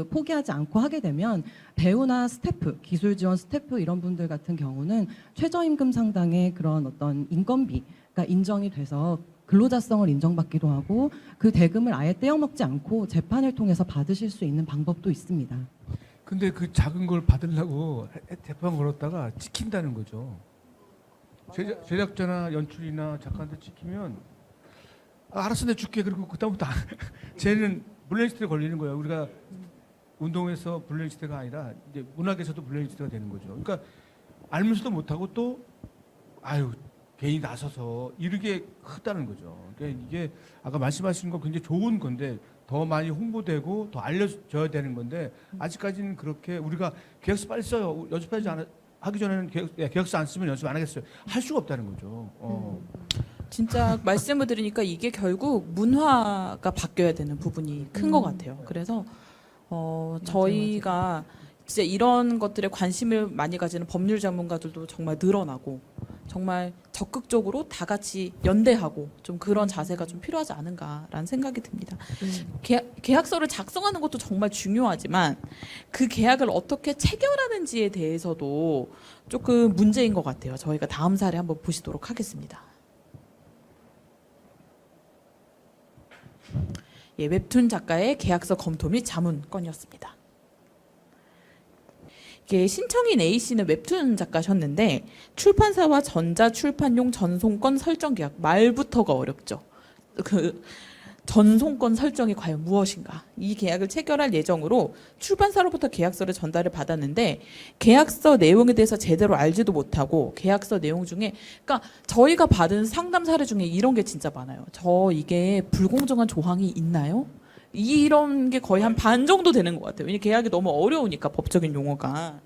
포기하지 않고 하게 되면 배우나 스태프, 기술 지원 스태프 이런 분들 같은 경우는 최저임금 상당의 그런 어떤 인건비가 인정이 돼서 근로자성을 인정받기도 하고 그 대금을 아예 떼어먹지 않고 재판을 통해서 받으실 수 있는 방법도 있습니다. 근데 그 작은 걸 받으려고 재판 걸었다가 찍힌다는 거죠. 제작자나 연출이나 작가한테 찍히면 알았어 내 줄게 그리고 그다음부터 쟤는 블랙리스트에 걸리는 거예요. 우리가 운동에서 블랙리스트가 아니라 이제 문학에서도 블랙리스트가 되는 거죠. 그러니까 알면서도 못하고 또 괜히 나서서 이르게 크다는 거죠. 그러니까 이게 아까 말씀하신 거 굉장히 좋은 건데 더 많이 홍보되고 더 알려져야 되는 건데 아직까지는 그렇게 우리가 계약서 빨리 써요. 하기 전에는 계약서 안 쓰면 연습 안 하겠어요. 할 수가 없다는 거죠. 진짜 말씀을 드리니까 이게 결국 문화가 바뀌어야 되는 부분이 큰 것 같아요. 그래서 저희가 진짜 이런 것들에 관심을 많이 가지는 법률 전문가들도 정말 늘어나고 정말 적극적으로 다 같이 연대하고 좀 그런 자세가 좀 필요하지 않은가라는 생각이 듭니다. 계약서를 작성하는 것도 정말 중요하지만 그 계약을 어떻게 체결하는지에 대해서도 조금 문제인 것 같아요. 저희가 다음 사례 한번 보시도록 하겠습니다. 예, 웹툰 작가의 계약서 검토 및 자문 건이었습니다. 이게 신청인 A씨는 웹툰 작가셨는데 출판사와 전자출판용 전송권 설정 계약, 말부터가 어렵죠. 그 전송권 설정이 과연 무엇인가? 이 계약을 체결할 예정으로 출판사로부터 계약서를 전달을 받았는데 계약서 내용에 대해서 제대로 알지도 못하고 계약서 내용 중에, 그러니까 저희가 받은 상담 사례 중에 이런 게 진짜 많아요. 저 이게 불공정한 조항이 있나요? 이런 게 거의 한 반 정도 되는 것 같아요. 왜냐면 계약이 너무 어려우니까 법적인 용어가.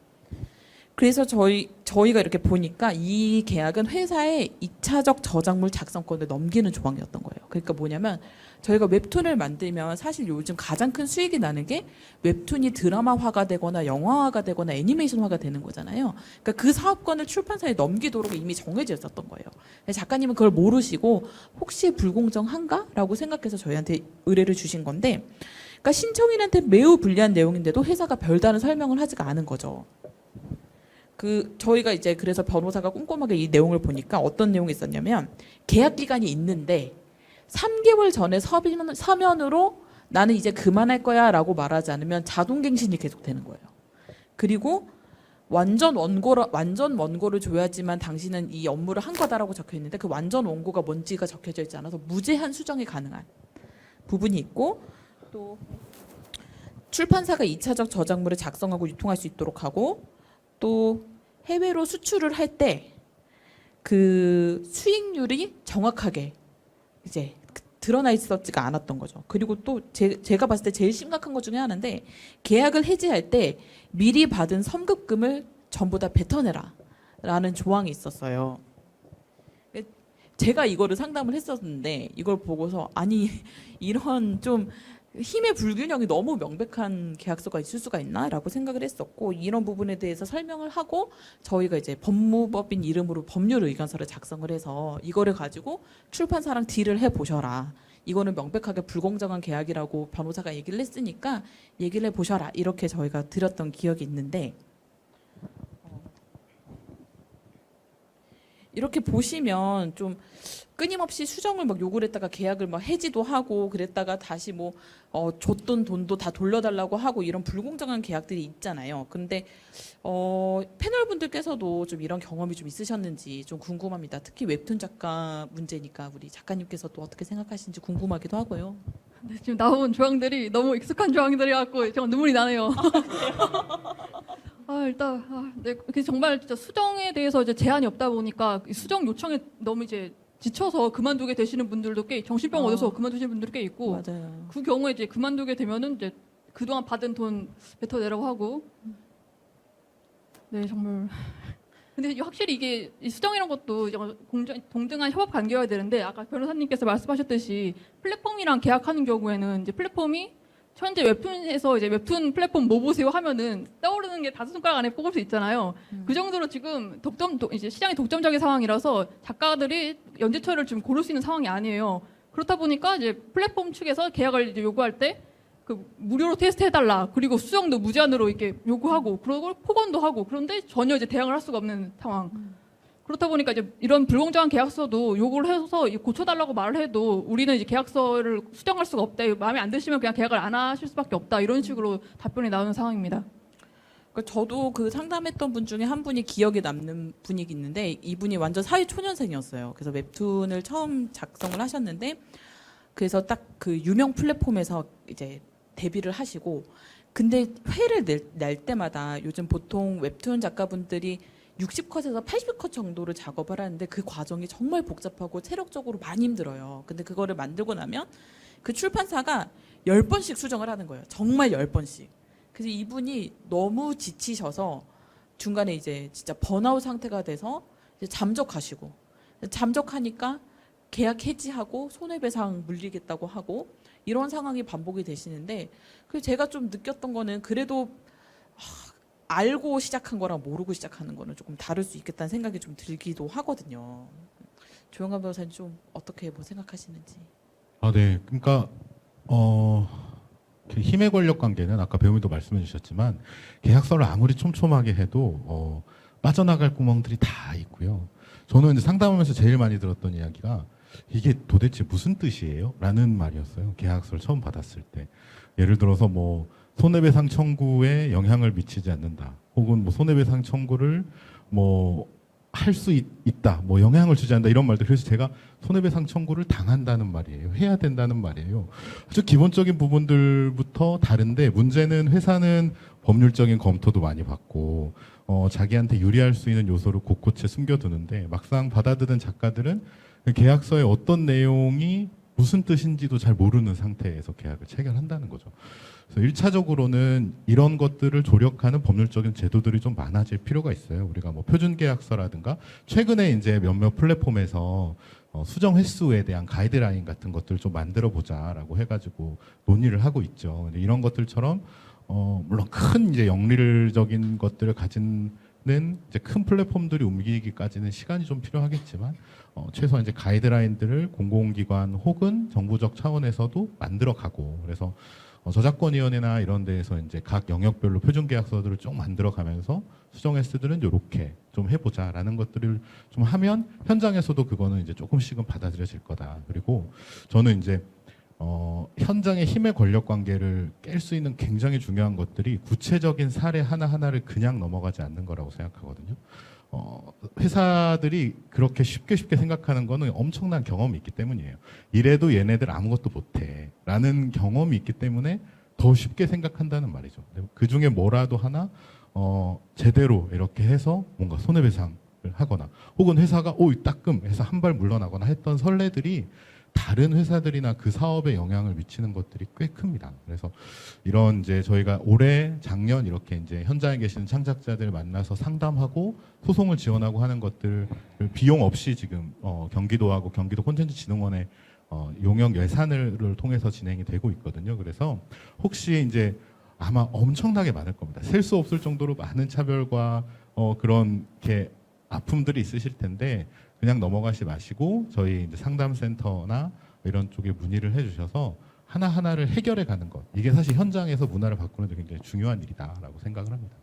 그래서 저희가 이렇게 보니까 이 계약은 회사의 2차적 저작물 작성권을 넘기는 조항이었던 거예요. 그러니까 뭐냐면 저희가 웹툰을 만들면 사실 요즘 가장 큰 수익이 나는 게 웹툰이 드라마화가 되거나 영화화가 되거나 애니메이션화가 되는 거잖아요. 그러니까 그 사업권을 출판사에 넘기도록 이미 정해져 있었던 거예요. 작가님은 그걸 모르시고 혹시 불공정한가? 라고 생각해서 저희한테 의뢰를 주신 건데, 그러니까 신청인한테 매우 불리한 내용인데도 회사가 별다른 설명을 하지가 않은 거죠. 저희가 이제 그래서 변호사가 꼼꼼하게 이 내용을 보니까 어떤 내용이 있었냐면, 계약 기간이 있는데 3개월 전에 서면으로 나는 이제 그만할 거야 라고 말하지 않으면 자동갱신이 계속되는 거예요. 그리고 완전 원고를 줘야지만 당신은 이 업무를 한 거다라고 적혀 있는데 그 완전 원고가 뭔지가 적혀져 있지 않아서 무제한 수정이 가능한 부분이 있고, 또 출판사가 2차적 저작물을 작성하고 유통할 수 있도록 하고, 또 해외로 수출을 할 때 그 수익률이 정확하게 이제 드러나 있었지가 않았던 거죠. 그리고 또 제가 봤을 때 제일 심각한 것 중에 하나인데, 계약을 해지할 때 미리 받은 선급금을 전부 다 뱉어내라 라는 조항이 있었어요. 제가 이거를 상담을 했었는데 이걸 보고서 아니 이런 좀 힘의 불균형이 너무 명백한 계약서가 있을 수가 있나라고 생각을 했었고, 이런 부분에 대해서 설명을 하고 저희가 이제 법무법인 이름으로 법률 의견서를 작성을 해서 이거를 가지고 출판사랑 딜을 해 보셔라. 이거는 명백하게 불공정한 계약이라고 변호사가 얘기를 했으니까 얘기를 해 보셔라. 이렇게 저희가 드렸던 기억이 있는데, 이렇게 보시면 좀 끊임없이 수정을 막 요구를 했다가 계약을 막 해지도 하고 그랬다가 다시 뭐 줬던 돈도 다 돌려달라고 하고 이런 불공정한 계약들이 있잖아요. 근데 패널분들께서도 좀 이런 경험이 좀 있으셨는지 좀 궁금합니다. 특히 웹툰 작가 문제니까 우리 작가님께서 또 어떻게 생각하시는지 궁금하기도 하고요. 네, 지금 나온 조항들이 너무 익숙한 조항들이갖고 정말 눈물이 나네요. 네, 그 정말 진짜 수정에 대해서 이제 제한이 없다 보니까 이 수정 요청에 너무 이제 지쳐서 그만두게 되시는 분들도 정신병 얻어서 그만두시는 분들이 꽤 있고, 맞아요. 그 경우에 이제 그만두게 되면은 이제 그동안 받은 돈 뱉어내라고 하고, 네 정말. 근데 확실히 이게 이 수정이란 것도 동등한 협업 관계여야 되는데, 아까 변호사님께서 말씀하셨듯이 플랫폼이랑 계약하는 경우에는 이제 플랫폼이 현재 웹툰에서 이제 웹툰 플랫폼 뭐 보세요 하면은 떠오르는 게 5손가락 안에 꼽을 수 있잖아요. 그 정도로 지금 이제 시장이 독점적인 상황이라서 작가들이 연재처를 지금 고를 수 있는 상황이 아니에요. 그렇다 보니까 이제 플랫폼 측에서 계약을 이제 요구할 때 그 무료로 테스트 해달라, 그리고 수정도 무제한으로 이렇게 요구하고, 그러고 폭언도 하고, 그런데 전혀 이제 대응을 할 수가 없는 상황. 그렇다 보니까 이제 이런 불공정한 계약서도 요구를 해서 고쳐달라고 말을 해도 우리는 이제 계약서를 수정할 수가 없다, 마음에 안 드시면 그냥 계약을 안 하실 수밖에 없다, 이런 식으로 답변이 나오는 상황입니다. 그러니까 저도 그 상담했던 분 중에 한 분이 기억에 남는 분이 있는데, 이분이 완전 사회 초년생이었어요. 그래서 웹툰을 처음 작성을 하셨는데, 그래서 딱 그 유명 플랫폼에서 이제 데뷔를 하시고, 근데 회를 낼 때마다 요즘 보통 웹툰 작가분들이 60컷에서 80컷 정도를 작업을 하는데 그 과정이 정말 복잡하고 체력적으로 많이 힘들어요. 근데 그거를 만들고 나면 그 출판사가 10번씩 수정을 하는 거예요. 정말 10번씩. 그래서 이분이 너무 지치셔서 중간에 이제 진짜 번아웃 상태가 돼서 이제 잠적하시고, 잠적하니까 계약 해지하고 손해배상 물리겠다고 하고 이런 상황이 반복이 되시는데, 그래서 제가 좀 느꼈던 거는 그래도 알고 시작한 거랑 모르고 시작하는 거는 조금 다를 수 있겠다는 생각이 좀 들기도 하거든요. 조영관 변호사님 좀 어떻게 뭐 생각하시는지. 네. 그러니까 그 힘의 권력 관계는 아까 배우님도 말씀해 주셨지만 계약서를 아무리 촘촘하게 해도 빠져나갈 구멍들이 다 있고요. 저는 이제 상담하면서 제일 많이 들었던 이야기가 이게 도대체 무슨 뜻이에요? 라는 말이었어요. 계약서를 처음 받았을 때. 예를 들어서 뭐 손해배상 청구에 영향을 미치지 않는다. 혹은 뭐 손해배상 청구를 뭐 할 수 있다. 뭐 영향을 주지 않는다. 이런 말들. 그래서 제가 손해배상 청구를 당한다는 말이에요. 해야 된다는 말이에요. 아주 기본적인 부분들부터 다른데 문제는 회사는 법률적인 검토도 많이 받고 자기한테 유리할 수 있는 요소를 곳곳에 숨겨두는데 막상 받아들은 작가들은 계약서의 어떤 내용이 무슨 뜻인지도 잘 모르는 상태에서 계약을 체결한다는 거죠. 그래서 1차적으로는 이런 것들을 조력하는 법률적인 제도들이 좀 많아질 필요가 있어요. 우리가 뭐 표준계약서라든가 최근에 이제 몇몇 플랫폼에서 수정 횟수에 대한 가이드라인 같은 것들을 좀 만들어 보자라고 해가지고 논의를 하고 있죠. 근데 이런 것들처럼 물론 큰 이제 영리적인 것들을 가진 이제 큰 플랫폼들이 움직이기까지는 시간이 좀 필요하겠지만 최소한 이제 가이드라인들을 공공기관 혹은 정부적 차원에서도 만들어가고 그래서 저작권위원회나 이런 데에서 이제 각 영역별로 표준계약서들을 쭉 만들어가면서 수정 횟수들은 이렇게 좀 해보자라는 것들을 좀 하면 현장에서도 그거는 이제 조금씩은 받아들여질 거다. 그리고 저는 이제 현장의 힘의 권력 관계를 깰 수 있는 굉장히 중요한 것들이 구체적인 사례 하나하나를 그냥 넘어가지 않는 거라고 생각하거든요. 회사들이 그렇게 쉽게 생각하는 거는 엄청난 경험이 있기 때문이에요. 이래도 얘네들 아무것도 못해 라는 경험이 있기 때문에 더 쉽게 생각한다는 말이죠. 그 중에 뭐라도 하나 제대로 이렇게 해서 뭔가 손해배상을 하거나 혹은 회사가 따끔 해서 한 발 물러나거나 했던 선례들이 다른 회사들이나 그 사업에 영향을 미치는 것들이 꽤 큽니다. 그래서 이런 이제 저희가 올해, 작년 이렇게 이제 현장에 계시는 창작자들 만나서 상담하고 소송을 지원하고 하는 것들 비용 없이 지금 경기도하고 경기도 콘텐츠진흥원의 용역 예산을 통해서 진행이 되고 있거든요. 그래서 혹시 이제 아마 엄청나게 많을 겁니다. 셀 수 없을 정도로 많은 차별과 그런 게 아픔들이 있으실 텐데 그냥 넘어가지 마시고 저희 이제 상담센터나 이런 쪽에 문의를 해주셔서 하나하나를 해결해 가는 것. 이게 사실 현장에서 문화를 바꾸는 데 굉장히 중요한 일이다라고 생각을 합니다.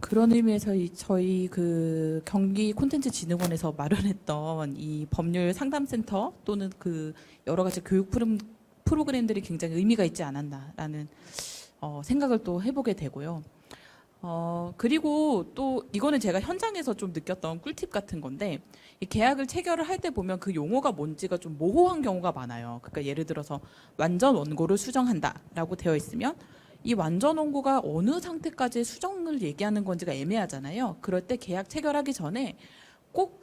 그런 의미에서 저희 그 경기 콘텐츠진흥원에서 마련했던 이 법률 상담센터 또는 그 여러 가지 교육 프로그램들이 굉장히 의미가 있지 않았나라는 생각을 또 해보게 되고요. 그리고 또 이거는 제가 현장에서 좀 느꼈던 꿀팁 같은 건데 이 계약을 체결을 할 때 보면 그 용어가 뭔지가 좀 모호한 경우가 많아요. 그러니까 예를 들어서 완전 원고를 수정한다라고 되어 있으면 이 완전 원고가 어느 상태까지 수정을 얘기하는 건지가 애매하잖아요. 그럴 때 계약 체결하기 전에 꼭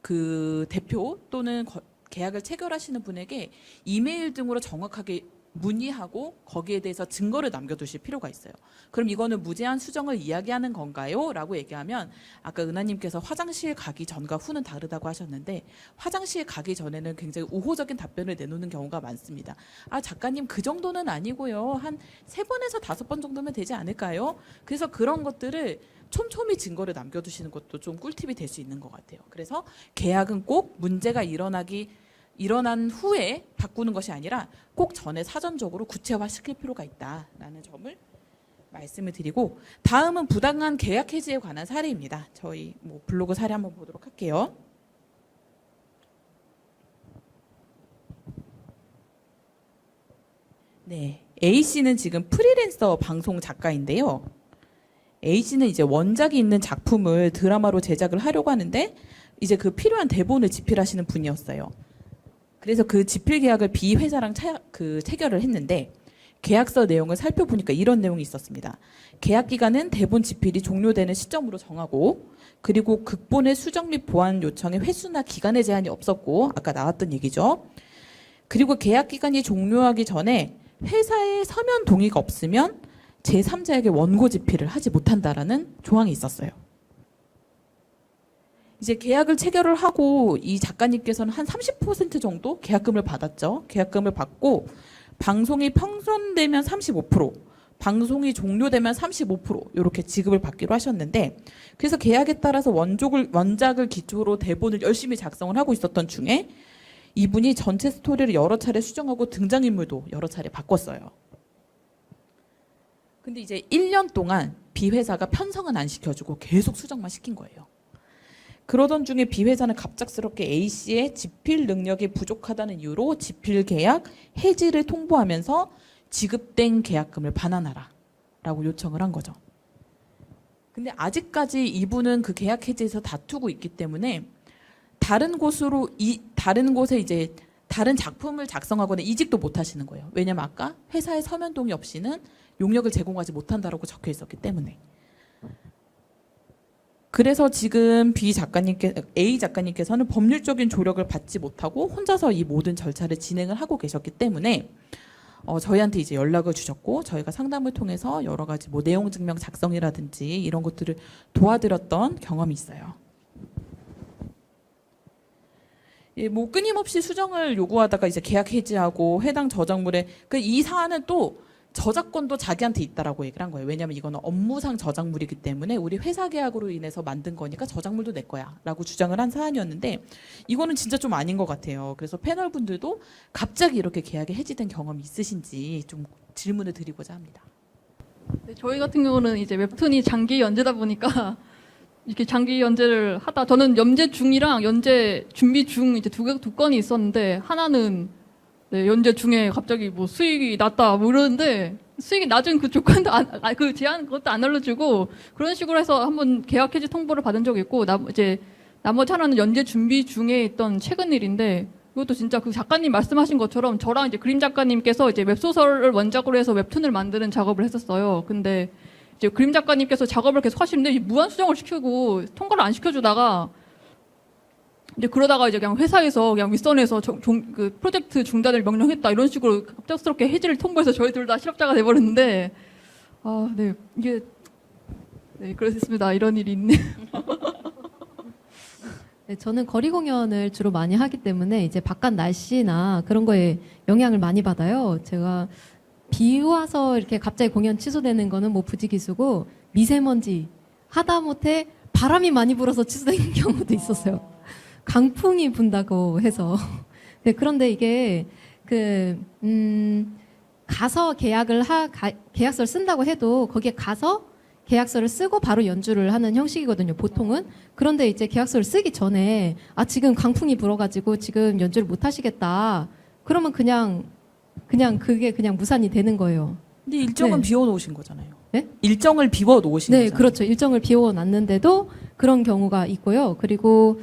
그 대표 또는 계약을 체결하시는 분에게 이메일 등으로 정확하게 문의하고 거기에 대해서 증거를 남겨두실 필요가 있어요. 그럼 이거는 무제한 수정을 이야기하는 건가요? 라고 얘기하면 아까 은하님께서 화장실 가기 전과 후는 다르다고 하셨는데 화장실 가기 전에는 굉장히 우호적인 답변을 내놓는 경우가 많습니다. 작가님 그 정도는 아니고요. 한 3번에서 5번 정도면 되지 않을까요? 그래서 그런 것들을 촘촘히 증거를 남겨두시는 것도 좀 꿀팁이 될 수 있는 것 같아요. 그래서 계약은 꼭 문제가 일어난 후에 바꾸는 것이 아니라 꼭 전에 사전적으로 구체화시킬 필요가 있다라는 점을 말씀을 드리고 다음은 부당한 계약 해지에 관한 사례입니다. 저희 블로그 사례 한번 보도록 할게요. 네, A씨는 지금 프리랜서 방송 작가인데요. A씨는 이제 원작이 있는 작품을 드라마로 제작을 하려고 하는데 이제 그 필요한 대본을 집필하시는 분이었어요. 그래서 그 집필 계약을 B 회사랑 체결을 했는데 계약서 내용을 살펴보니까 이런 내용이 있었습니다. 계약 기간은 대본 집필이 종료되는 시점으로 정하고 그리고 극본의 수정 및 보완 요청의 횟수나 기간의 제한이 없었고 아까 나왔던 얘기죠. 그리고 계약 기간이 종료하기 전에 회사의 서면 동의가 없으면 제3자에게 원고 집필을 하지 못한다라는 조항이 있었어요. 이제 계약을 체결을 하고 이 작가님께서는 한 30% 정도 계약금을 받았죠. 계약금을 받고 방송이 평선되면 35%, 방송이 종료되면 35% 이렇게 지급을 받기로 하셨는데 그래서 계약에 따라서 원작을 기초로 대본을 열심히 작성을 하고 있었던 중에 이분이 전체 스토리를 여러 차례 수정하고 등장인물도 여러 차례 바꿨어요. 근데 이제 1년 동안 B 회사가 편성은 안 시켜주고 계속 수정만 시킨 거예요. 그러던 중에 B 회사는 갑작스럽게 A 씨의 집필 능력이 부족하다는 이유로 집필 계약 해지를 통보하면서 지급된 계약금을 반환하라라고 요청을 한 거죠. 근데 아직까지 이분은 그 계약 해지에서 다투고 있기 때문에 다른 곳에 이제 다른 작품을 작성하거나 이직도 못 하시는 거예요. 왜냐면 아까 회사의 서면 동의 없이는 용역을 제공하지 못한다라고 적혀 있었기 때문에. 그래서 지금 A 작가님께서는 법률적인 조력을 받지 못하고 혼자서 이 모든 절차를 진행을 하고 계셨기 때문에 저희한테 이제 연락을 주셨고 저희가 상담을 통해서 여러 가지 뭐 내용 증명 작성이라든지 이런 것들을 도와드렸던 경험이 있어요. 예, 뭐 끊임없이 수정을 요구하다가 이제 계약 해지하고 해당 저작물에 이 사안은 또 저작권도 자기한테 있다라고 얘기를 한 거예요. 왜냐하면 이거는 업무상 저작물이기 때문에 우리 회사 계약으로 인해서 만든 거니까 저작물도 내 거야라고 주장을 한 사안이었는데 이거는 진짜 좀 아닌 것 같아요. 그래서 패널 분들도 갑자기 이렇게 계약이 해지된 경험이 있으신지 좀 질문을 드리고자 합니다. 네, 저희 같은 경우는 이제 웹툰이 장기 연재다 보니까 이렇게 장기 연재를 하다 저는 연재 중이랑 연재 준비 중 이제 두 건이 있었는데 하나는 네, 연재 중에 갑자기 뭐 수익이 낮다 뭐 이러는데 수익이 낮은 그 조건도 그 제한 그것도 안 알려주고 그런 식으로 해서 한번 계약 해지 통보를 받은 적이 있고 이제 나머지 하나는 연재 준비 중에 있던 최근 일인데 이것도 진짜 그 작가님 말씀하신 것처럼 저랑 이제 그림 작가님께서 이제 웹소설을 원작으로 해서 웹툰을 만드는 작업을 했었어요. 근데 이제 그림 작가님께서 작업을 계속 하시는데 무한 수정을 시키고 통과를 안 시켜주다가 이제 그러다가 이제 그냥 회사에서 그냥 윗선에서 그 프로젝트 중단을 명령했다 이런 식으로 갑작스럽게 해지를 통보해서 저희 둘 다 실업자가 돼버렸는데 네 이게 네 그렇습니다. 이런 일이 있네. 네, 저는 거리 공연을 주로 많이 하기 때문에 이제 바깥 날씨나 그런 거에 영향을 많이 받아요. 제가 비 와서 이렇게 갑자기 공연 취소되는 거는 뭐 부지기수고 미세먼지 하다못해 바람이 많이 불어서 취소된 경우도 있었어요. 강풍이 분다고 해서. 네, 그런데 이게 가서 계약서를 쓴다고 해도 거기에 가서 계약서를 쓰고 바로 연주를 하는 형식이거든요, 보통은. 그런데 이제 계약서를 쓰기 전에 지금 강풍이 불어가지고 지금 연주를 못 하시겠다. 그러면 그냥 그게 그냥 무산이 되는 거예요. 근데 일정은 네. 비워놓으신 거잖아요. 네? 일정을 비워놓으신 네, 거잖아요. 그렇죠. 일정을 비워놨는데도 그런 경우가 있고요. 그리고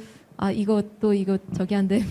이거 저기 한데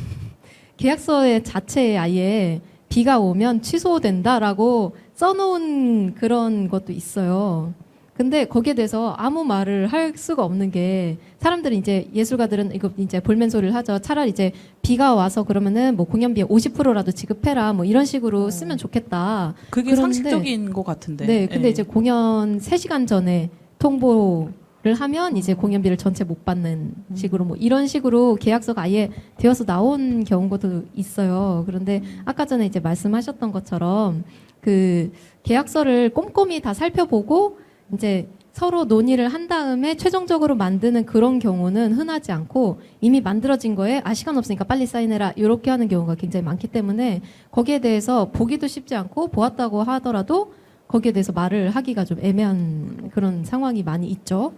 계약서의 자체에 아예 비가 오면 취소된다라고 써놓은 그런 것도 있어요. 근데 거기에 대해서 아무 말을 할 수가 없는 게 사람들이 이제 예술가들은 이거 이제 볼멘소리를 하죠. 차라리 이제 비가 와서 그러면은 뭐 공연비의 50%라도 지급해라 뭐 이런 식으로 쓰면 좋겠다. 그게 그런데 상식적인 것 같은데. 네, 근데 예. 이제 공연 3시간 전에 통보를 하면 이제 공연비를 전체 못 받는 식으로 뭐 이런 식으로 계약서가 아예 되어서 나온 경우도 있어요. 그런데 아까 전에 이제 말씀하셨던 것처럼 그 계약서를 꼼꼼히 다 살펴보고 이제 서로 논의를 한 다음에 최종적으로 만드는 그런 경우는 흔하지 않고 이미 만들어진 거에 시간 없으니까 빨리 사인해라 이렇게 하는 경우가 굉장히 많기 때문에 거기에 대해서 보기도 쉽지 않고 보았다고 하더라도 거기에 대해서 말을 하기가 좀 애매한 그런 상황이 많이 있죠.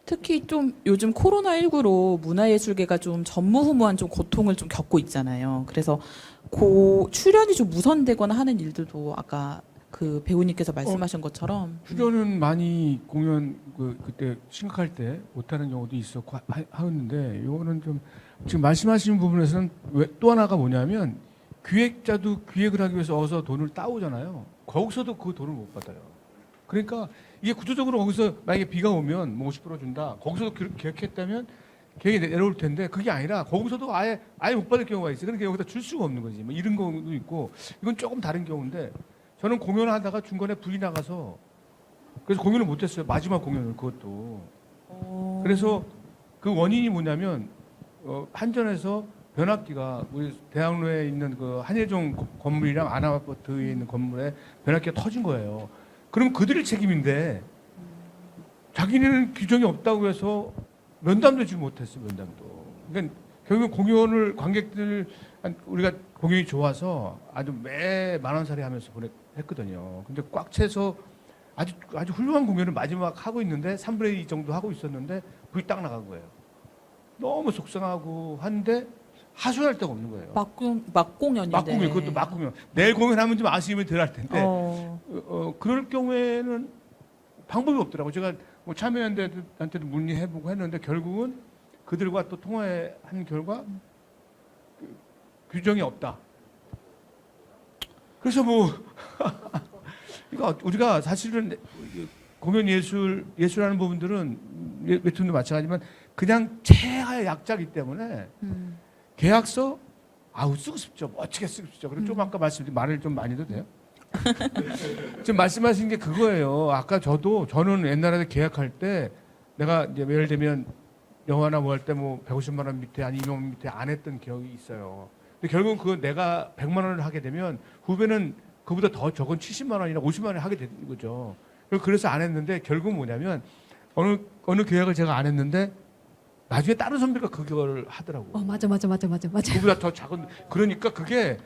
특히 좀 요즘 코로나19로 문화예술계가 좀 전무후무한 좀 고통을 좀 겪고 있잖아요. 그래서 출연이 좀 무선되거나 하는 일들도 아까 그 배우님께서 말씀하신 것처럼 출연은 많이 공연 그때 심각할 때 못하는 경우도 있었고 하는데 이거는 좀 지금 말씀하신 부분에서는 또 하나가 뭐냐면 기획자도 기획을 하기 위해서 어서 돈을 따오잖아요. 거기서도 그 돈을 못 받아요. 그러니까 이게 구조적으로 거기서 만약에 비가 오면 뭐 50% 준다. 거기서도 계획했다면 계획이 내려올 텐데 그게 아니라 거기서도 아예 못 받을 경우가 있어요. 그러니까 여기다 줄 수가 없는 거지. 뭐 이런 경우도 있고 이건 조금 다른 경우인데 저는 공연을 하다가 중간에 불이 나가서 그래서 공연을 못했어요. 마지막 공연을 그것도. 그래서 그 원인이 뭐냐면 한전에서 변압기가 우리 대학로에 있는 그 한예종 건물이랑 아나아파트에 있는 건물에 변압기가 터진 거예요. 그럼 그들의 책임인데 자기네는 규정이 없다고 해서 면담도 지금 못했어 면담도. 그러니까 결국 공연을 관객들 우리가 공연이 좋아서 아주 매 만원짜리 하면서 했거든요. 근데 꽉 채서 아주 훌륭한 공연을 마지막 하고 있는데 3분의 2 정도 하고 있었는데 불이 딱 나간 거예요. 너무 속상하고 한데 하소연할 데가 없는 거예요. 막공연인데. 막공연, 그것도 막공연. 내일 공연하면 좀 아쉬움이 덜 할 텐데 어. 그럴 경우에는 방법이 없더라고요. 제가 뭐 참여연대한테도 문의해보고 했는데 결국은 그들과 또 통화한 결과 규정이 없다. 그래서 뭐 이거 우리가 사실은 공연 예술하는 부분들은 웹툰도 마찬가지지만 그냥 최하의 약자이기 때문에 계약서 쓰고 싶죠. 멋지게 쓰고 싶죠. 그리고 좀 아까 말씀드린 말을 좀 많이 해도 돼요? 지금 말씀하신 게 그거예요. 아까 저는 옛날에 계약할 때 내가 이제 예를 들면 영화나 뭐 할 때 뭐 150만 원 밑에 아니 2만 원 밑에 안 했던 기억이 있어요. 근데 결국은 그거 내가 100만 원을 하게 되면 후배는 그보다 더 적은 70만 원이나 50만 원을 하게 되는 거죠. 그래서 안 했는데 결국은 뭐냐면 어느 계약을 제가 안 했는데 나중에 다른 선배가 그걸 하더라고. 맞아. 그보다 더 작은. 그러니까 그게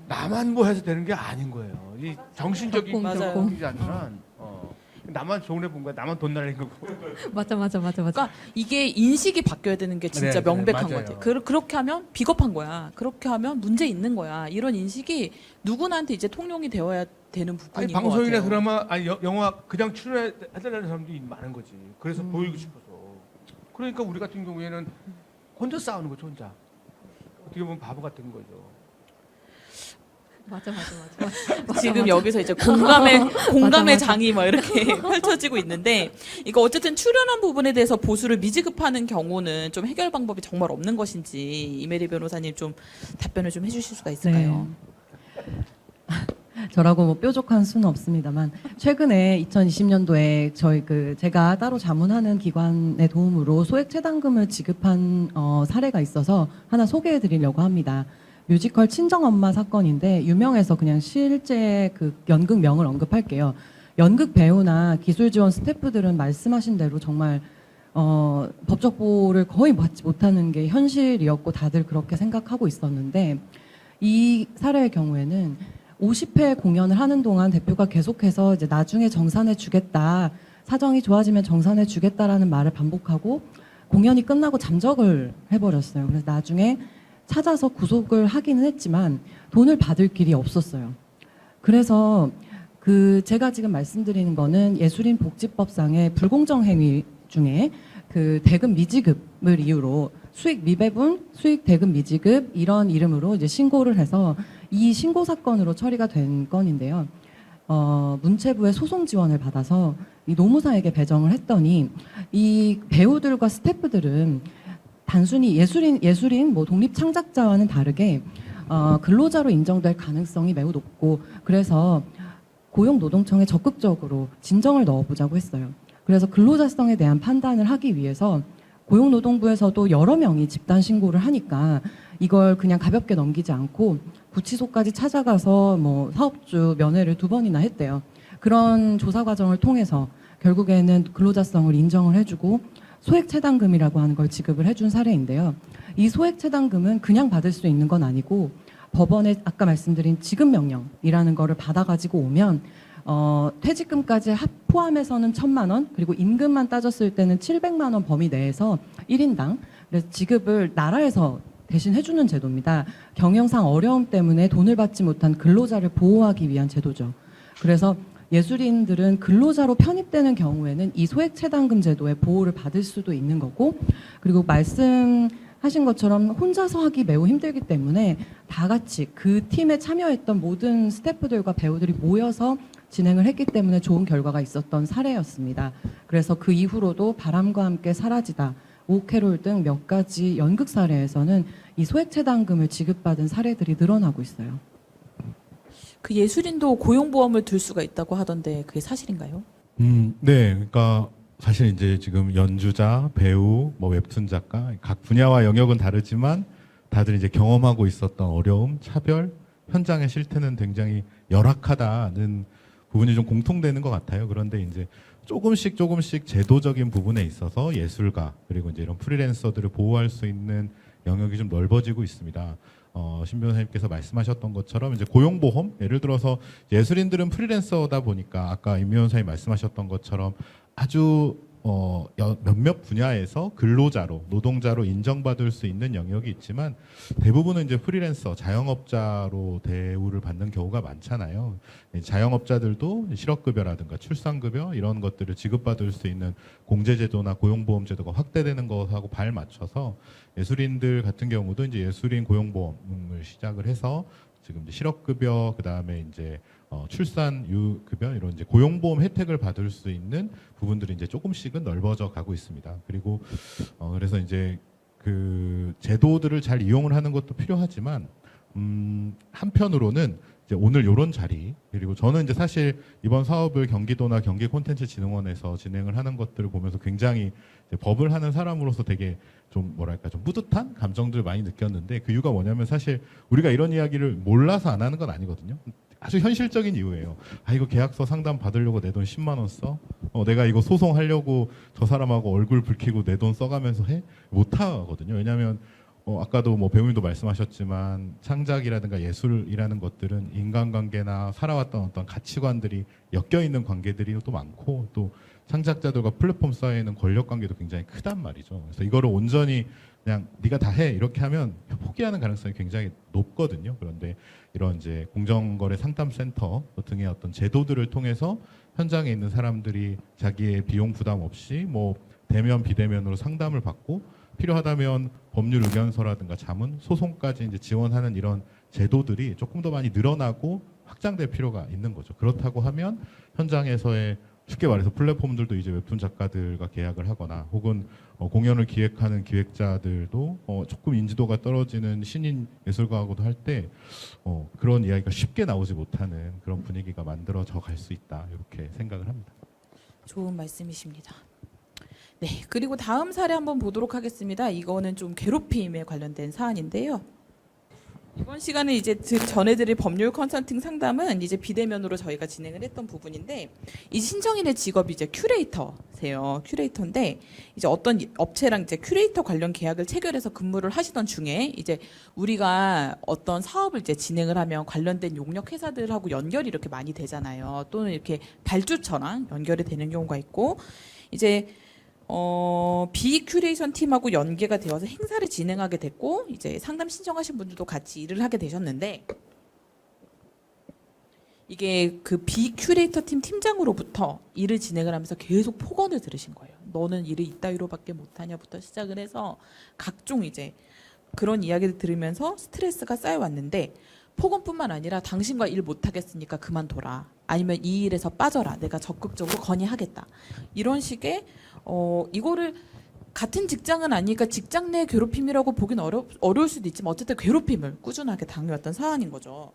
나만 뭐 해서 되는 게 아닌 거예요. 이 정신적인 맞아요. 경험이지 않는 나만 손해 본 거야. 나만 돈 날린 거고. 맞아. 그러니까 이게 인식이 바뀌어야 되는 게 진짜 네, 명백한 맞아요. 것 같아요. 그렇게 하면 비겁한 거야. 그렇게 하면 문제 있는 거야. 이런 인식이 누구나한테 이제 통용이 되어야 되는 부분인 아니 것 같아요. 방송이나 드라마 아니 영화 그냥 출연해달라는 사람들이 많은 거지. 그래서 보이고 싶어서. 그러니까 우리 같은 경우에는 혼자 싸우는 거죠. 혼자. 어떻게 보면 바보 같은 거죠. 맞아. 지금 여기서 이제 공감의 맞아. 장이 막 이렇게 펼쳐지고 있는데 이거 어쨌든 출연한 부분에 대해서 보수를 미지급하는 경우는 좀 해결 방법이 정말 없는 것인지 이메리 변호사님 좀 답변을 좀 해주실 수가 있을까요? 저라고 뭐 뾰족한 수는 없습니다만 최근에 2020년도에 제가 따로 자문하는 기관의 도움으로 소액 체당금을 지급한 사례가 있어서 하나 소개해 드리려고 합니다. 뮤지컬 친정엄마 사건인데 유명해서 그냥 실제 그 연극명을 언급할게요. 연극 배우나 기술 지원 스태프들은 말씀하신 대로 정말 법적 보호를 거의 받지 못하는 게 현실이었고 다들 그렇게 생각하고 있었는데 이 사례의 경우에는 50회 공연을 하는 동안 대표가 계속해서 이제 나중에 정산해 주겠다, 사정이 좋아지면 정산해 주겠다라는 말을 반복하고 공연이 끝나고 잠적을 해버렸어요. 그래서 나중에 찾아서 구속을 하기는 했지만 돈을 받을 길이 없었어요. 그래서 제가 지금 말씀드리는 거는 예술인 복지법상의 불공정 행위 중에 그 대금 미지급을 이유로 수익 미배분, 수익 대금 미지급 이런 이름으로 이제 신고를 해서 이 신고 사건으로 처리가 된 건인데요. 문체부의 소송 지원을 받아서 이 노무사에게 배정을 했더니 이 배우들과 스태프들은 단순히 예술인 뭐 독립 창작자와는 다르게 근로자로 인정될 가능성이 매우 높고 그래서 고용노동청에 적극적으로 진정을 넣어보자고 했어요. 그래서 근로자성에 대한 판단을 하기 위해서 고용노동부에서도 여러 명이 집단 신고를 하니까 이걸 그냥 가볍게 넘기지 않고 구치소까지 찾아가서 뭐 사업주 면회를 2번이나 했대요. 그런 조사 과정을 통해서 결국에는 근로자성을 인정을 해주고 소액체당금이라고 하는 걸 지급을 해준 사례인데요. 이 소액체당금은 그냥 받을 수 있는 건 아니고 법원에 아까 말씀드린 지급명령이라는 거를 받아가지고 오면 퇴직금까지 포함해서는 1,000만 원, 그리고 임금만 따졌을 때는 700만 원 범위 내에서 1인당 그래서 지급을 나라에서 대신 해주는 제도입니다. 경영상 어려움 때문에 돈을 받지 못한 근로자를 보호하기 위한 제도죠. 그래서 예술인들은 근로자로 편입되는 경우에는 이 소액체당금 제도의 보호를 받을 수도 있는 거고, 그리고 말씀하신 것처럼 혼자서 하기 매우 힘들기 때문에 다 같이 그 팀에 참여했던 모든 스태프들과 배우들이 모여서 진행을 했기 때문에 좋은 결과가 있었던 사례였습니다. 그래서 그 이후로도 바람과 함께 사라지다, 오캐롤 등 몇 가지 연극 사례에서는 이 소액체당금을 지급받은 사례들이 늘어나고 있어요. 그 예술인도 고용보험을 들 수가 있다고 하던데 그게 사실인가요? 네, 그러니까 사실 이제 지금 연주자, 배우, 뭐 웹툰 작가 각 분야와 영역은 다르지만 다들 이제 경험하고 있었던 어려움, 차별, 현장의 실태는 굉장히 열악하다는 부분이 좀 공통되는 것 같아요. 그런데 이제 조금씩 제도적인 부분에 있어서 예술가 그리고 이제 이런 프리랜서들을 보호할 수 있는 영역이 좀 넓어지고 있습니다. 신 변호사님께서 말씀하셨던 것처럼 이제 고용보험, 예를 들어서 예술인들은 프리랜서다 보니까 아까 임 변호사님 말씀하셨던 것처럼 아주 몇몇 분야에서 근로자로, 노동자로 인정받을 수 있는 영역이 있지만 대부분은 이제 프리랜서, 자영업자로 대우를 받는 경우가 많잖아요. 자영업자들도 실업급여라든가 출산급여 이런 것들을 지급받을 수 있는 공제제도나 고용보험제도가 확대되는 것하고 발맞춰서 예술인들 같은 경우도 이제 예술인 고용보험을 시작을 해서 지금 이제 실업급여, 그 다음에 이제 출산유급여 이런 이제 고용보험 혜택을 받을 수 있는 부분들이 이제 조금씩은 넓어져 가고 있습니다. 그리고 그래서 이제 그 제도들을 잘 이용을 하는 것도 필요하지만 한편으로는 이제 오늘 이런 자리 그리고 저는 이제 사실 이번 사업을 경기도나 경기콘텐츠진흥원에서 진행을 하는 것들을 보면서 굉장히 이제 법을 하는 사람으로서 되게 좀 뭐랄까 좀 뿌듯한 감정들을 많이 느꼈는데 그 이유가 뭐냐면 사실 우리가 이런 이야기를 몰라서 안 하는 건 아니거든요. 아주 현실적인 이유예요. 아 이거 계약서 상담 받으려고 내 돈 10만 원 써? 내가 이거 소송하려고 저 사람하고 얼굴 붉히고 내 돈 써가면서 해? 못 하거든요. 왜냐하면 아까도 뭐 배우님도 말씀하셨지만 창작이라든가 예술이라는 것들은 인간관계나 살아왔던 어떤 가치관들이 엮여 있는 관계들이 또 많고 또 창작자들과 플랫폼 사이에는 권력 관계도 굉장히 크단 말이죠. 그래서 이거를 온전히 그냥 네가 다 해 이렇게 하면 포기하는 가능성이 굉장히 높거든요. 그런데 이런 이제 공정거래 상담센터 등의 어떤 제도들을 통해서 현장에 있는 사람들이 자기의 비용 부담 없이 뭐 대면 비대면으로 상담을 받고 필요하다면 법률 의견서라든가 자문, 소송까지 이제 지원하는 이런 제도들이 조금 더 많이 늘어나고 확장될 필요가 있는 거죠. 그렇다고 하면 현장에서의 쉽게 말해서 플랫폼들도 이제 웹툰 작가들과 계약을 하거나 혹은 공연을 기획하는 기획자들도 조금 인지도가 떨어지는 신인 예술가하고도 할 때 그런 이야기가 쉽게 나오지 못하는 그런 분위기가 만들어져 갈 수 있다 이렇게 생각을 합니다. 좋은 말씀이십니다. 네, 그리고 다음 사례 한번 보도록 하겠습니다. 이거는 좀 괴롭힘에 관련된 사안인데요. 이번 시간에 이제 전해드릴 법률 컨설팅 상담은 이제 비대면으로 저희가 진행을 했던 부분인데 이 신청인의 직업이 이제 큐레이터세요. 큐레이터인데 이제 어떤 업체랑 이제 큐레이터 관련 계약을 체결해서 근무를 하시던 중에 이제 우리가 어떤 사업을 이제 진행을 하면 관련된 용역 회사들하고 연결이 이렇게 많이 되잖아요. 또는 이렇게 발주처랑 연결이 되는 경우가 있고 이제 비큐레이션 팀하고 연계가 되어서 행사를 진행하게 됐고 이제 상담 신청하신 분들도 같이 일을 하게 되셨는데 이게 그 비큐레이터 팀 팀장으로부터 일을 진행을 하면서 계속 폭언을 들으신 거예요. 너는 일을 이따위로밖에 못하냐부터 시작을 해서 각종 이제 그런 이야기를 들으면서 스트레스가 쌓여왔는데 폭언뿐만 아니라 당신과 일 못하겠으니까 그만둬라. 아니면 이 일에서 빠져라. 내가 적극적으로 건의하겠다. 이런 식의 이거를 같은 직장은 아니니까 직장 내 괴롭힘이라고 보긴 어려울 수도 있지만 어쨌든 괴롭힘을 꾸준하게 당해왔던 사안인 거죠.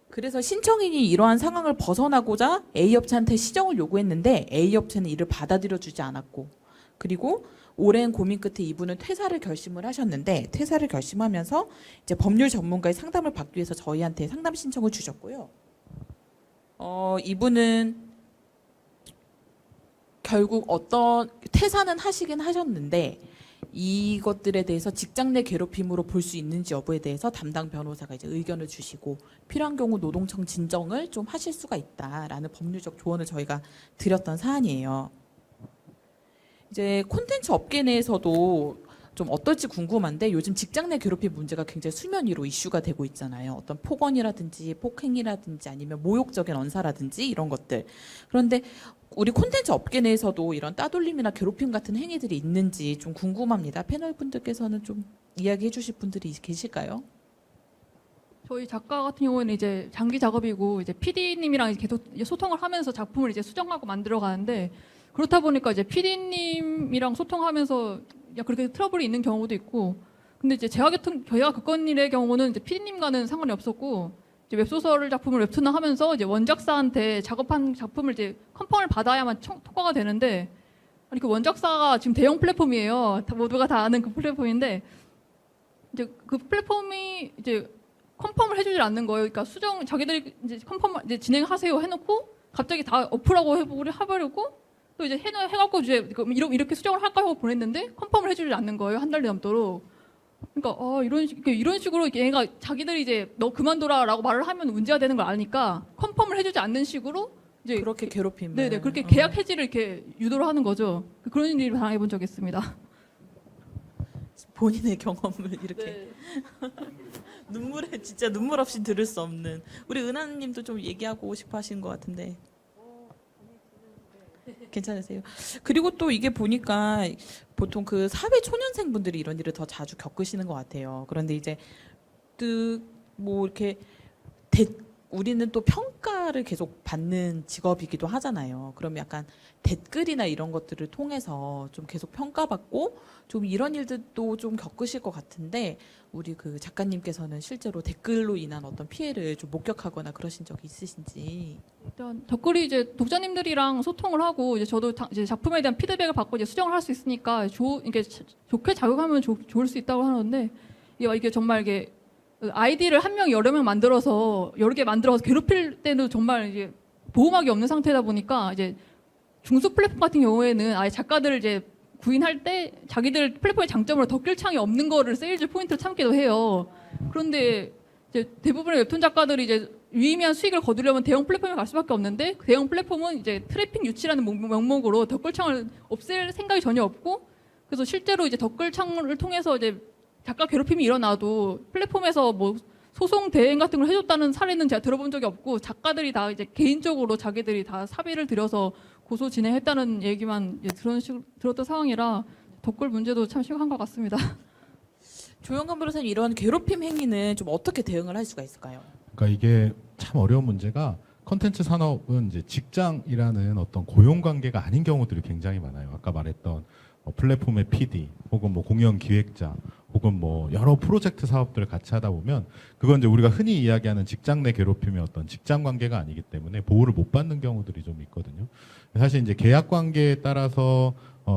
그래서 신청인이 이러한 상황을 벗어나고자 A업체한테 시정을 요구했는데 A업체는 이를 받아들여주지 않았고 그리고 오랜 고민 끝에 이분은 퇴사를 결심을 하셨는데 퇴사를 결심하면서 이제 법률 전문가의 상담을 받기 위해서 저희한테 상담 신청을 주셨고요. 이분은 결국 어떤 퇴사는 하시긴 하셨는데 이것들에 대해서 직장 내 괴롭힘으로 볼 수 있는지 여부에 대해서 담당 변호사가 이제 의견을 주시고 필요한 경우 노동청 진정을 좀 하실 수가 있다라는 법률적 조언을 저희가 드렸던 사안이에요. 이제 콘텐츠 업계 내에서도 좀 어떨지 궁금한데 요즘 직장 내 괴롭힘 문제가 굉장히 수면 위로 이슈가 되고 있잖아요. 어떤 폭언이라든지 폭행이라든지 아니면 모욕적인 언사라든지 이런 것들. 그런데 우리 콘텐츠 업계 내에서도 이런 따돌림이나 괴롭힘 같은 행위들이 있는지 좀 궁금합니다. 패널 분들께서는 좀 이야기해 주실 분들이 계실까요? 저희 작가 같은 경우에는 이제 장기 작업이고 이제 PD님이랑 계속 이제 소통을 하면서 작품을 이제 수정하고 만들어 가는데 그렇다 보니까 이제 PD님이랑 소통하면서 그렇게 트러블이 있는 경우도 있고 근데 이제 저희가 겪은 일의 경우는 이제 PD님과는 상관이 없었고 이제 웹소설 작품을 웹툰을 하면서 이제 원작사한테 작업한 작품을 이제 컨펌을 받아야만 통과가 되는데 아니 그 원작사가 지금 대형 플랫폼이에요. 모두가 다 아는 그 플랫폼인데 이제 그 플랫폼이 이제 컨펌을 해주질 않는 거예요. 그러니까 수정 자기들이 이제 컨펌 이제 진행하세요 해놓고 갑자기 다 어프라고 해버리고 또 이제 해갖고 이제 이렇게 수정을 할까 하고 보냈는데 컨펌을 해주지 않는 거예요. 한 달이 넘도록. 그러니까 이런 식으로 얘가 자기들이 이제 너 그만둬라라고 말을 하면 문제가 되는 걸 아니까 컨펌을 해주지 않는 식으로 이제 그렇게 괴롭힘을. 네네 그렇게 계약 해지를 이렇게 유도를 하는 거죠. 그런 일을 당해본 적이 있습니다. 본인의 경험을 이렇게 네. 눈물에 진짜 눈물 없이 들을 수 없는. 우리 은하님도 좀 얘기하고 싶어 하시는 것 같은데. 괜찮으세요? 그리고 또 이게 보니까 보통 그 사회 초년생분들이 이런 일을 더 자주 겪으시는 것 같아요. 그런데 이제 뭐 이렇게 우리는 또 평가를 계속 받는 직업이기도 하잖아요. 그럼 약간 댓글이나 이런 것들을 통해서 좀 계속 평가받고 좀 이런 일들도 좀 겪으실 것 같은데 우리 그 작가님께서는 실제로 댓글로 인한 어떤 피해를 좀 목격하거나 그러신 적이 있으신지. 일단 댓글이 이제 독자님들이랑 소통을 하고 이제 저도 이제 작품에 대한 피드백을 받고 이제 수정을 할 수 있으니까 이게 좋게 작용하면 좋을 수 있다고 하는데 이게 정말 이게 아이디를 한 명 여러 명 만들어서 여러 개 만들어서 괴롭힐 때는 정말 이제 보호막이 없는 상태다 보니까 이제 중소 플랫폼 같은 경우에는 아예 작가들을 이제 구인할 때 자기들 플랫폼의 장점으로 덧글창이 없는 거를 세일즈 포인트로 참기도 해요. 그런데 이제 대부분의 웹툰 작가들이 이제 유의미한 수익을 거두려면 대형 플랫폼에 갈 수밖에 없는데 그 대형 플랫폼은 이제 트래픽 유치라는 명목으로 덧글창을 없앨 생각이 전혀 없고 그래서 실제로 이제 덧글창을 통해서 이제 작가 괴롭힘이 일어나도 플랫폼에서 뭐 소송 대행 같은 걸 해줬다는 사례는 제가 들어본 적이 없고 작가들이 다 이제 개인적으로 자기들이 다 사비를 들여서 고소 진행했다는 얘기만 들었던 상황이라 덧글 문제도 참 심각한 것 같습니다. 조영관 변호사님 이런 괴롭힘 행위는 좀 어떻게 대응을 할 수가 있을까요? 그러니까 이게 참 어려운 문제가 컨텐츠 산업은 이제 직장이라는 어떤 고용 관계가 아닌 경우들이 굉장히 많아요. 아까 말했던 플랫폼의 PD 혹은 뭐 공연 기획자 혹은 뭐 여러 프로젝트 사업들을 같이 하다 보면 그건 이제 우리가 흔히 이야기하는 직장 내 괴롭힘의 어떤 직장 관계가 아니기 때문에 보호를 못 받는 경우들이 좀 있거든요. 사실 이제 계약 관계에 따라서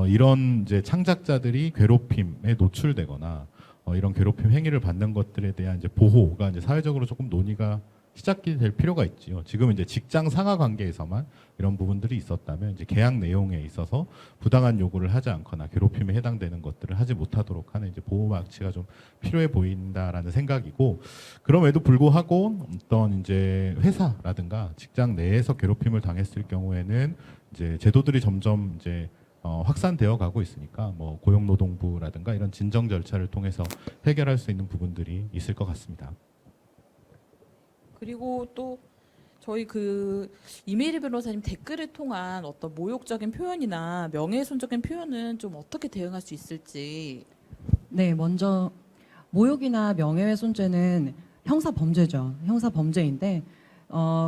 이런 이제 창작자들이 괴롭힘에 노출되거나 이런 괴롭힘 행위를 받는 것들에 대한 이제 보호가 이제 사회적으로 조금 논의가 시작이 될 필요가 있지요. 지금 이제 직장 상하 관계에서만 이런 부분들이 있었다면 이제 계약 내용에 있어서 부당한 요구를 하지 않거나 괴롭힘에 해당되는 것들을 하지 못하도록 하는 이제 보호 장치가 좀 필요해 보인다라는 생각이고 그럼에도 불구하고 어떤 이제 회사라든가 직장 내에서 괴롭힘을 당했을 경우에는 이제 제도들이 점점 이제 확산되어 가고 있으니까 뭐 고용노동부라든가 이런 진정 절차를 통해서 해결할 수 있는 부분들이 있을 것 같습니다. 그리고 또 저희 그 이메일 변호사님 댓글을 통한 어떤 모욕적인 표현이나 명예훼손적인 표현은 좀 어떻게 대응할 수 있을지. 네, 먼저 모욕이나 명예훼손죄는 형사 범죄죠. 형사 범죄인데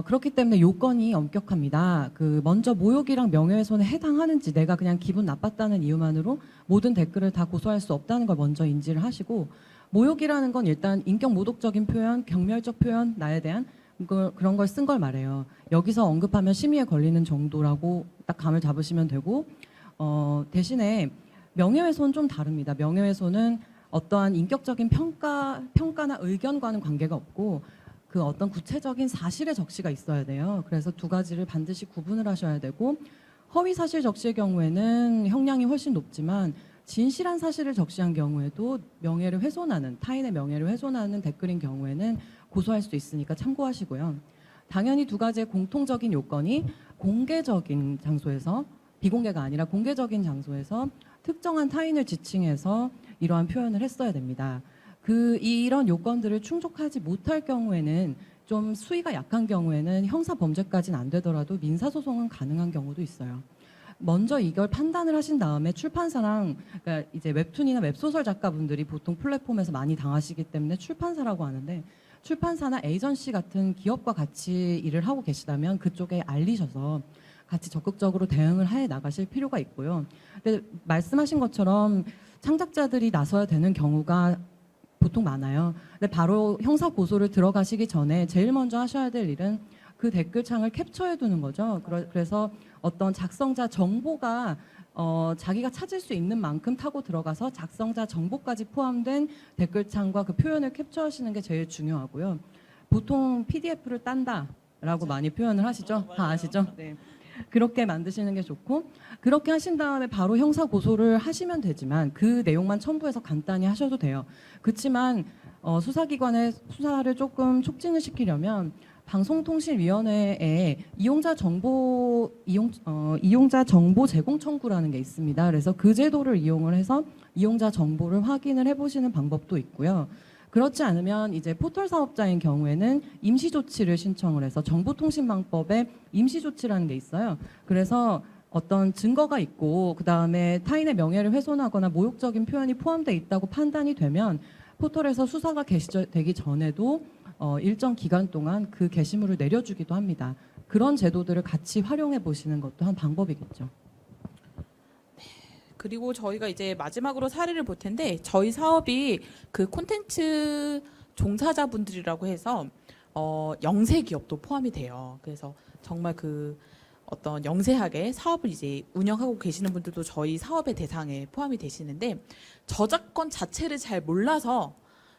그렇기 때문에 요건이 엄격합니다. 먼저 모욕이랑 명예훼손에 해당하는지 내가 그냥 기분 나빴다는 이유만으로 모든 댓글을 다 고소할 수 없다는 걸 먼저 인지를 하시고 모욕이라는 건 일단 인격 모독적인 표현, 경멸적 표현, 나에 대한 그런 걸 쓴 걸 말해요. 여기서 언급하면 심의에 걸리는 정도라고 딱 감을 잡으시면 되고 대신에 명예훼손 좀 다릅니다. 명예훼손은 어떠한 인격적인 평가나 의견과는 관계가 없고 그 어떤 구체적인 사실의 적시가 있어야 돼요. 그래서 두 가지를 반드시 구분을 하셔야 되고 허위 사실 적시의 경우에는 형량이 훨씬 높지만 진실한 사실을 적시한 경우에도 명예를 훼손하는 타인의 명예를 훼손하는 댓글인 경우에는 고소할 수 있으니까 참고하시고요. 당연히 두 가지의 공통적인 요건이 공개적인 장소에서 비공개가 아니라 공개적인 장소에서 특정한 타인을 지칭해서 이러한 표현을 했어야 됩니다. 이런 요건들을 충족하지 못할 경우에는 좀 수위가 약한 경우에는 형사 범죄까지는 안 되더라도 민사 소송은 가능한 경우도 있어요. 먼저 이걸 판단을 하신 다음에 출판사랑 그러니까 이제 웹툰이나 웹소설 작가분들이 보통 플랫폼에서 많이 당하시기 때문에 출판사라고 하는데 출판사나 에이전시 같은 기업과 같이 일을 하고 계시다면 그쪽에 알리셔서 같이 적극적으로 대응을 해 나가실 필요가 있고요. 근데 말씀하신 것처럼 창작자들이 나서야 되는 경우가 보통 많아요. 근데 바로 형사 고소를 들어가시기 전에 제일 먼저 하셔야 될 일은 그 댓글창을 캡처해 두는 거죠. 그래서 어떤 작성자 정보가 자기가 찾을 수 있는 만큼 타고 들어가서 작성자 정보까지 포함된 댓글창과 그 표현을 캡처하시는 게 제일 중요하고요. 보통 PDF를 딴다라고 많이 표현을 하시죠? 다 아시죠? 네. 그렇게 만드시는 게 좋고, 그렇게 하신 다음에 바로 형사 고소를 하시면 되지만 그 내용만 첨부해서 간단히 하셔도 돼요. 그렇지만 수사기관의 수사를 조금 촉진을 시키려면 방송통신위원회에 이용자 정보 제공 청구라는 게 있습니다. 그래서 그 제도를 이용을 해서 이용자 정보를 확인을 해보시는 방법도 있고요. 그렇지 않으면 이제 포털 사업자인 경우에는 임시 조치를 신청을 해서 정보통신망법에 임시 조치라는 게 있어요. 그래서 어떤 증거가 있고 그 다음에 타인의 명예를 훼손하거나 모욕적인 표현이 포함되어 있다고 판단이 되면 포털에서 수사가 개시되기 전에도 일정 기간 동안 그 게시물을 내려주기도 합니다. 그런 제도들을 같이 활용해 보시는 것도 한 방법이겠죠. 그리고 저희가 이제 마지막으로 사례를 볼 텐데 저희 사업이 그 콘텐츠 종사자분들이라고 해서 영세 기업도 포함이 돼요. 그래서 정말 그 어떤 영세하게 사업을 이제 운영하고 계시는 분들도 저희 사업의 대상에 포함이 되시는데 저작권 자체를 잘 몰라서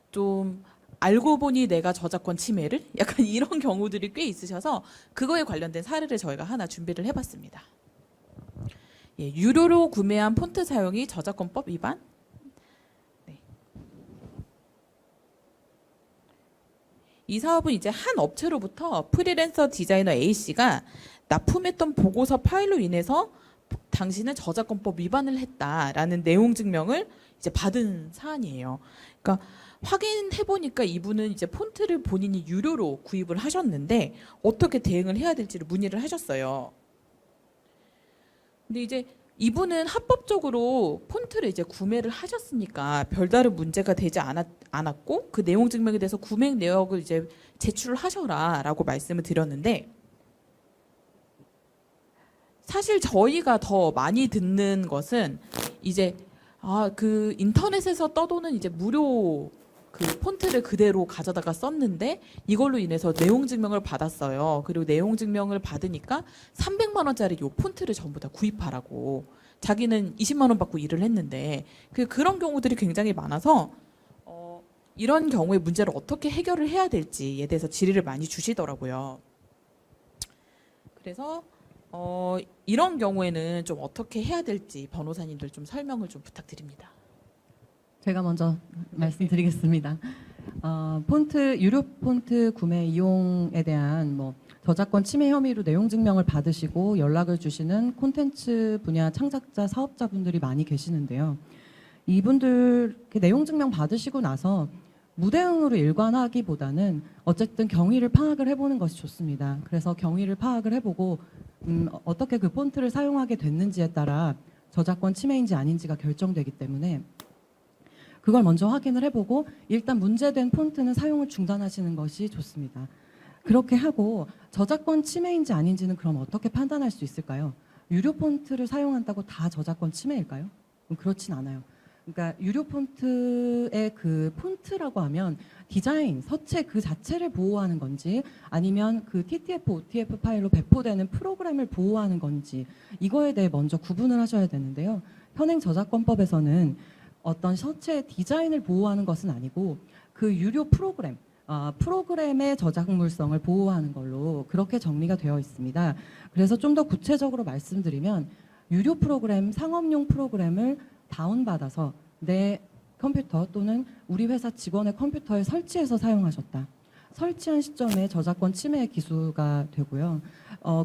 좀 알고 보니 내가 저작권 침해를 약간 이런 경우들이 꽤 있으셔서 그거에 관련된 사례를 저희가 하나 준비를 해봤습니다. 예, 유료로 구매한 폰트 사용이 저작권법 위반? 네. 이 사업은 이제 한 업체로부터 프리랜서 디자이너 A씨가 납품했던 보고서 파일로 인해서 당신은 저작권법 위반을 했다라는 내용 증명을 이제 받은 사안이에요. 그러니까 확인해 보니까 이분은 이제 폰트를 본인이 유료로 구입을 하셨는데 어떻게 대응을 해야 될지를 문의를 하셨어요. 근데 이제 이분은 합법적으로 폰트를 이제 구매를 하셨으니까 별다른 문제가 되지 않았고 그 내용 증명에 대해서 구매 내역을 이제 제출을 하셔라라고 말씀을 드렸는데 사실 저희가 더 많이 듣는 것은 이제 그 인터넷에서 떠도는 이제 무료 그 폰트를 그대로 가져다가 썼는데 이걸로 인해서 내용 증명을 받았어요. 그리고 내용 증명을 받으니까 300만 원짜리 요 폰트를 전부 다 구입하라고. 자기는 20만 원 받고 일을 했는데 그런 경우들이 굉장히 많아서 이런 경우에 문제를 어떻게 해결을 해야 될지에 대해서 질의를 많이 주시더라고요. 그래서 이런 경우에는 좀 어떻게 해야 될지 변호사님들 좀 설명을 좀 부탁드립니다. 제가 먼저 말씀드리겠습니다. 유료 폰트 구매 이용에 대한 저작권 침해 혐의로 내용 증명을 받으시고 연락을 주시는 콘텐츠 분야 창작자 사업자분들이 많이 계시는데요. 이분들 내용 증명 받으시고 나서 무대응으로 일관하기보다는 어쨌든 경위를 파악을 해보는 것이 좋습니다. 그래서 경위를 파악을 해보고 어떻게 그 폰트를 사용하게 됐는지에 따라 저작권 침해인지 아닌지가 결정되기 때문에 그걸 먼저 확인을 해보고 일단 문제된 폰트는 사용을 중단하시는 것이 좋습니다. 그렇게 하고 저작권 침해인지 아닌지는 그럼 어떻게 판단할 수 있을까요? 유료 폰트를 사용한다고 다 저작권 침해일까요? 그렇진 않아요. 그러니까 유료 폰트의 그 폰트라고 하면 디자인, 서체 그 자체를 보호하는 건지 아니면 그 TTF, OTF 파일로 배포되는 프로그램을 보호하는 건지 이거에 대해 먼저 구분을 하셔야 되는데요. 현행 저작권법에서는 어떤 서체의 디자인을 보호하는 것은 아니고 그 유료 프로그램의 저작물성을 보호하는 걸로 그렇게 정리가 되어 있습니다. 그래서 좀 더 구체적으로 말씀드리면 유료 프로그램, 상업용 프로그램을 다운받아서 내 컴퓨터 또는 우리 회사 직원의 컴퓨터에 설치해서 사용하셨다. 설치한 시점에 저작권 침해 기수가 되고요.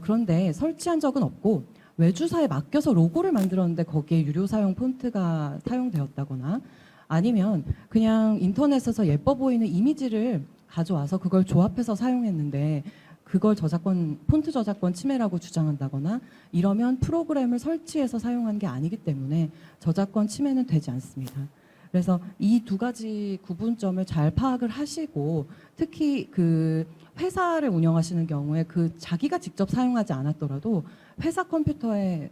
그런데 설치한 적은 없고 외주사에 맡겨서 로고를 만들었는데 거기에 유료 사용 폰트가 사용되었다거나 아니면 그냥 인터넷에서 예뻐 보이는 이미지를 가져와서 그걸 조합해서 사용했는데 그걸 폰트 저작권 침해라고 주장한다거나 이러면 프로그램을 설치해서 사용한 게 아니기 때문에 저작권 침해는 되지 않습니다. 그래서 이 두 가지 구분점을 잘 파악을 하시고 특히 그 회사를 운영하시는 경우에 자기가 직접 사용하지 않았더라도 회사 컴퓨터에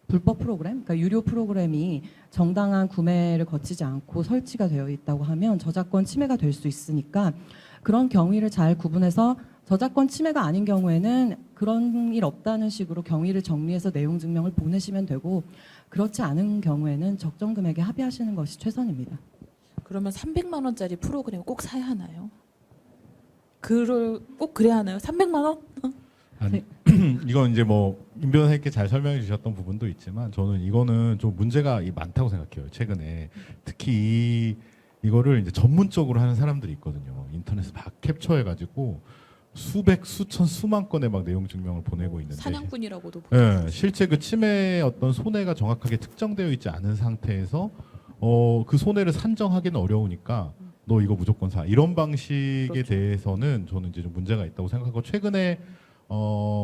불법 프로그램, 그러니까 유료 프로그램이 정당한 구매를 거치지 않고 설치가 되어 있다고 하면 저작권 침해가 될 수 있으니까 그런 경위를 잘 구분해서 저작권 침해가 아닌 경우에는 그런 일 없다는 식으로 경위를 정리해서 내용 증명을 보내시면 되고, 그렇지 않은 경우에는 적정 금액에 합의하시는 것이 최선입니다. 그러면 300만 원짜리 프로그램 꼭 사야 하나요? 그걸 꼭 그래야 하나요? 300만 원? 아니, 이건 이제 뭐 임 변호사님께 잘 설명해 주셨던 부분도 있지만 저는 이거는 좀 문제가 많다고 생각해요. 최근에 특히 이거를 이제 전문적으로 하는 사람들이 있거든요. 인터넷에 막 캡처해가지고 수백, 수천, 수만 건의 막 내용 증명을 보내고 있는데, 사냥꾼이라고도 예, 실제 그 침해의 어떤 손해가 정확하게 특정되어 있지 않은 상태에서 그 손해를 산정하기는 어려우니까 너 이거 무조건 사, 이런 방식에 그렇죠. 대해서는 저는 이제 좀 문제가 있다고 생각하고, 최근에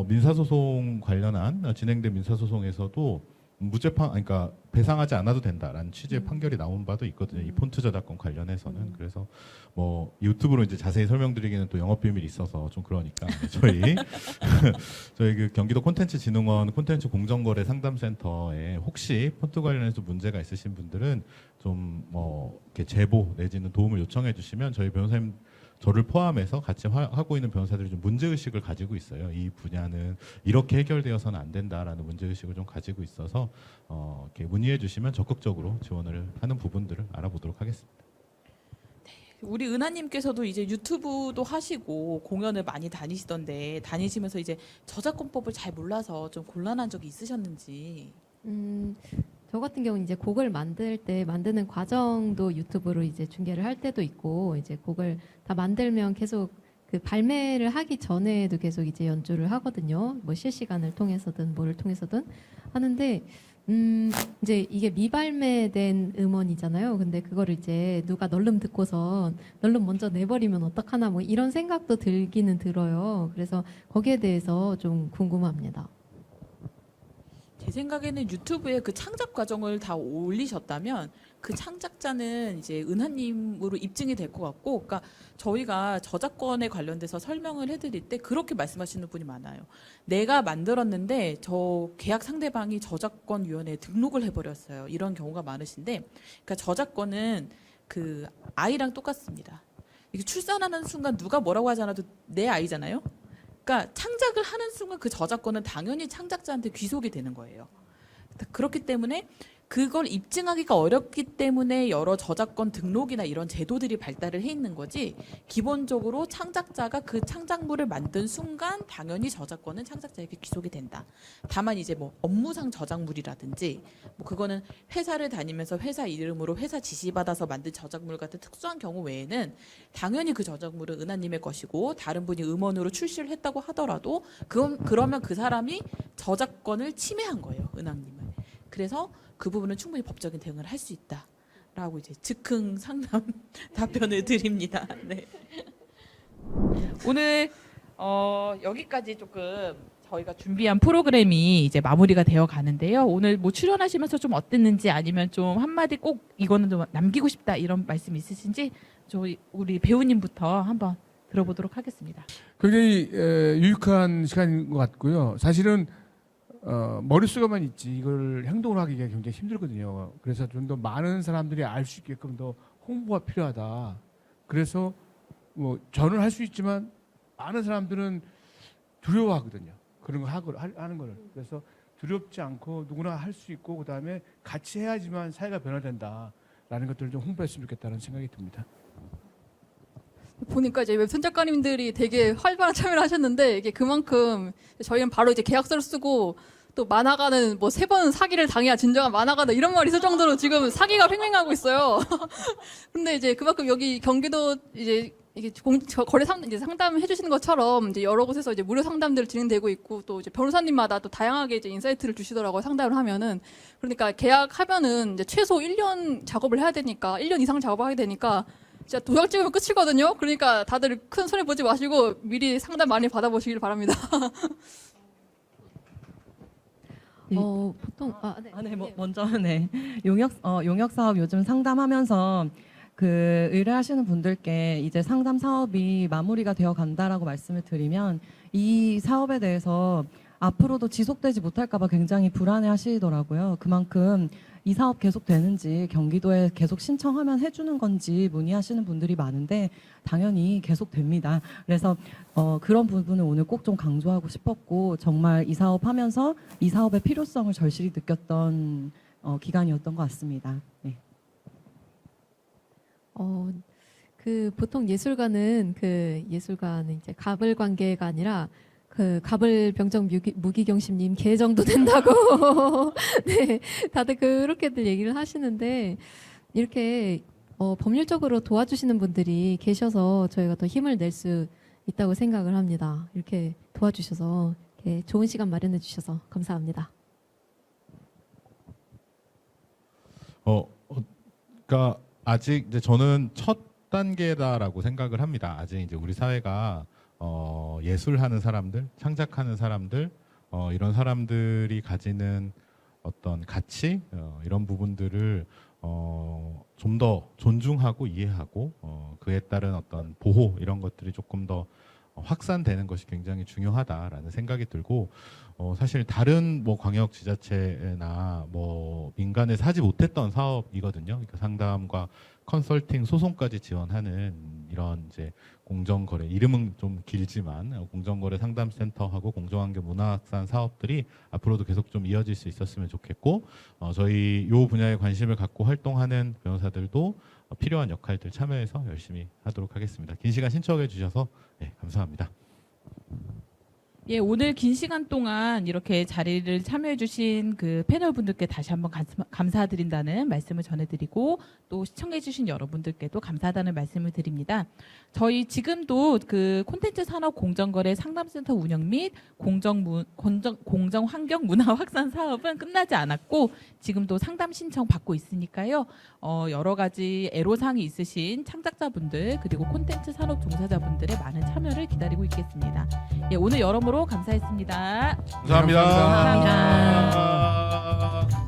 민사소송 관련한 진행된 민사소송에서도 무죄판, 그러니까 배상하지 않아도 된다라는 취지의 판결이 나온 바도 있거든요. 이 폰트 저작권 관련해서는. 그래서 뭐 유튜브로 이제 자세히 설명드리기는 또 영업 비밀이 있어서 좀 그러니까 저희 그 경기도 콘텐츠진흥원 콘텐츠 공정거래 상담센터에 혹시 폰트 관련해서 문제가 있으신 분들은 좀 뭐 이렇게 제보 내지는 도움을 요청해 주시면 저희 변호사님, 저를 포함해서 같이 하고 있는 변호사들이 좀 문제의식을 가지고 있어요. 이 분야는 이렇게 해결되어서는 안 된다라는 문제의식을 좀 가지고 있어서 이렇게 문의해 주시면 적극적으로 지원을 하는 부분들을 알아보도록 하겠습니다. 우리 은하님께서도 이제 유튜브도 하시고 공연을 많이 다니시던데, 다니시면서 이제 저작권법을 잘 몰라서 좀 곤란한 적이 있으셨는지. 저 같은 경우는 이제 곡을 만들 때 만드는 과정도 유튜브로 이제 중계를 할 때도 있고, 이제 곡을 다 만들면 계속 그 발매를 하기 전에도 계속 이제 연주를 하거든요. 뭐 실시간을 통해서든 뭐를 통해서든 하는데, 이제 이게 미발매된 음원이잖아요. 근데 그거를 이제 누가 널름 듣고서 널름 먼저 내버리면 어떡하나 뭐 이런 생각도 들기는 들어요. 그래서 거기에 대해서 좀 궁금합니다. 제 생각에는 유튜브에 그 창작 과정을 다 올리셨다면 그 창작자는 이제 은하님으로 입증이 될 것 같고, 그러니까 저희가 저작권에 관련돼서 설명을 해드릴 때 그렇게 말씀하시는 분이 많아요. 내가 만들었는데 저 계약 상대방이 저작권위원회에 등록을 해버렸어요. 이런 경우가 많으신데, 그러니까 저작권은 그 아이랑 똑같습니다. 이게 출산하는 순간 누가 뭐라고 하지 않아도 내 아이잖아요. 그러니까 창작을 하는 순간 그 저작권은 당연히 창작자한테 귀속이 되는 거예요. 그렇기 때문에 그걸 입증하기가 어렵기 때문에 여러 저작권 등록이나 이런 제도들이 발달을 해 있는 거지, 기본적으로 창작자가 그 창작물을 만든 순간 당연히 저작권은 창작자에게 귀속이 된다. 다만 이제 뭐 업무상 저작물이라든지 뭐 그거는 회사를 다니면서 회사 이름으로 회사 지시받아서 만든 저작물 같은 특수한 경우 외에는 당연히 그 저작물은 은하님의 것이고, 다른 분이 음원으로 출시를 했다고 하더라도 그러면 그 사람이 저작권을 침해한 거예요, 은하님을. 그래서 그 부분은 충분히 법적인 대응을 할 수 있다라고 이제 즉흥 상담 답변을 드립니다. 네. 오늘 여기까지 조금 저희가 준비한 프로그램이 이제 마무리가 되어 가는데요. 오늘 뭐 출연하시면서 좀 어땠는지, 아니면 좀 한마디 꼭 이거는 좀 남기고 싶다 이런 말씀 있으신지 저희 우리 배우님부터 한번 들어보도록 하겠습니다. 굉장히 유익한 시간인 것 같고요. 사실은 머릿속에만 있지 이걸 행동을 하기가 굉장히 힘들거든요. 그래서 좀 더 많은 사람들이 알 수 있게끔 더 홍보가 필요하다. 그래서 뭐 저는 할 수 있지만 많은 사람들은 두려워하거든요. 그런 거 하는 거를. 그래서 두렵지 않고 누구나 할 수 있고, 그다음에 같이 해야지만 사회가 변화된다라는 것들을 좀 홍보했으면 좋겠다는 생각이 듭니다. 보니까 이제 웹툰 작가님들이 되게 활발한 참여를 하셨는데, 이게 그만큼 저희는 바로 이제 계약서를 쓰고, 또 만화가는 뭐 3번 사기를 당해야 진정한 만화가다 이런 말이 있을 정도로 지금 사기가 횡행하고 있어요. 근데 이제 그만큼 여기 경기도 이제 이게 거래 이제 상담해 주시는 것처럼 이제 여러 곳에서 이제 무료 상담들 진행되고 있고, 또 이제 변호사님마다 또 다양하게 이제 인사이트를 주시더라고요, 상담을 하면은. 그러니까 계약하면은 이제 최소 1년 작업을 해야 되니까, 1년 이상 작업을 하게 되니까 진짜 도장 찍으면 끝이거든요. 그러니까 다들 큰 손해 보지 마시고 미리 상담 많이 받아보시길 바랍니다. 보통 먼저 용역 사업 요즘 상담하면서 그 의뢰하시는 분들께 이제 상담 사업이 마무리가 되어 간다라고 말씀을 드리면, 이 사업에 대해서 앞으로도 지속되지 못할까봐 굉장히 불안해하시더라고요. 그만큼 이 사업 계속 되는지 경기도에 계속 신청하면 해주는 건지 문의하시는 분들이 많은데 당연히 계속 됩니다. 그래서 그런 부분을 오늘 꼭 좀 강조하고 싶었고 정말 이 사업하면서 이 사업의 필요성을 절실히 느꼈던 기간이었던 것 같습니다. 네. 그 보통 예술가는 이제 갑을 관계가 아니라 그 갑을 병정 무기경심님 개 정도 된다고 네 다들 그렇게들 얘기를 하시는데 이렇게 법률적으로 도와주시는 분들이 계셔서 저희가 더 힘을 낼 수 있다고 생각을 합니다. 이렇게 도와주셔서 이렇게 좋은 시간 마련해 주셔서 감사합니다. 그러니까 아직 이제 저는 첫 단계다라고 생각을 합니다. 아직 이제 우리 사회가 예술하는 사람들, 창작하는 사람들, 이런 사람들이 가지는 어떤 가치, 이런 부분들을 좀 더 존중하고 이해하고 그에 따른 어떤 보호 이런 것들이 조금 더 확산되는 것이 굉장히 중요하다라는 생각이 들고 사실 다른 뭐 광역 지자체나 뭐 민간에서 하지 못했던 사업이거든요. 그러니까 상담과 컨설팅, 소송까지 지원하는 이런 이제 공정거래, 이름은 좀 길지만 공정거래 상담센터하고 공정환경 문화확산 사업들이 앞으로도 계속 좀 이어질 수 있었으면 좋겠고 저희 요 분야에 관심을 갖고 활동하는 변호사들도 필요한 역할들 참여해서 열심히 하도록 하겠습니다. 긴 시간 신청해 주셔서 네, 감사합니다. 예, 오늘 긴 시간 동안 이렇게 자리를 참여해주신 그 패널 분들께 다시 한번 감사드린다는 말씀을 전해드리고 또 시청해주신 여러분들께도 감사하다는 말씀을 드립니다. 저희 지금도 그 콘텐츠 산업 공정거래 상담센터 운영 및 공정환경 문화 확산 사업은 끝나지 않았고 지금도 상담 신청 받고 있으니까요. 여러 가지 애로사항이 있으신 창작자분들 그리고 콘텐츠 산업 종사자분들의 많은 참여를 기다리고 있겠습니다. 예, 오늘 여러모로 감사했습니다. 감사합니다. 감사합니다. 감사합니다.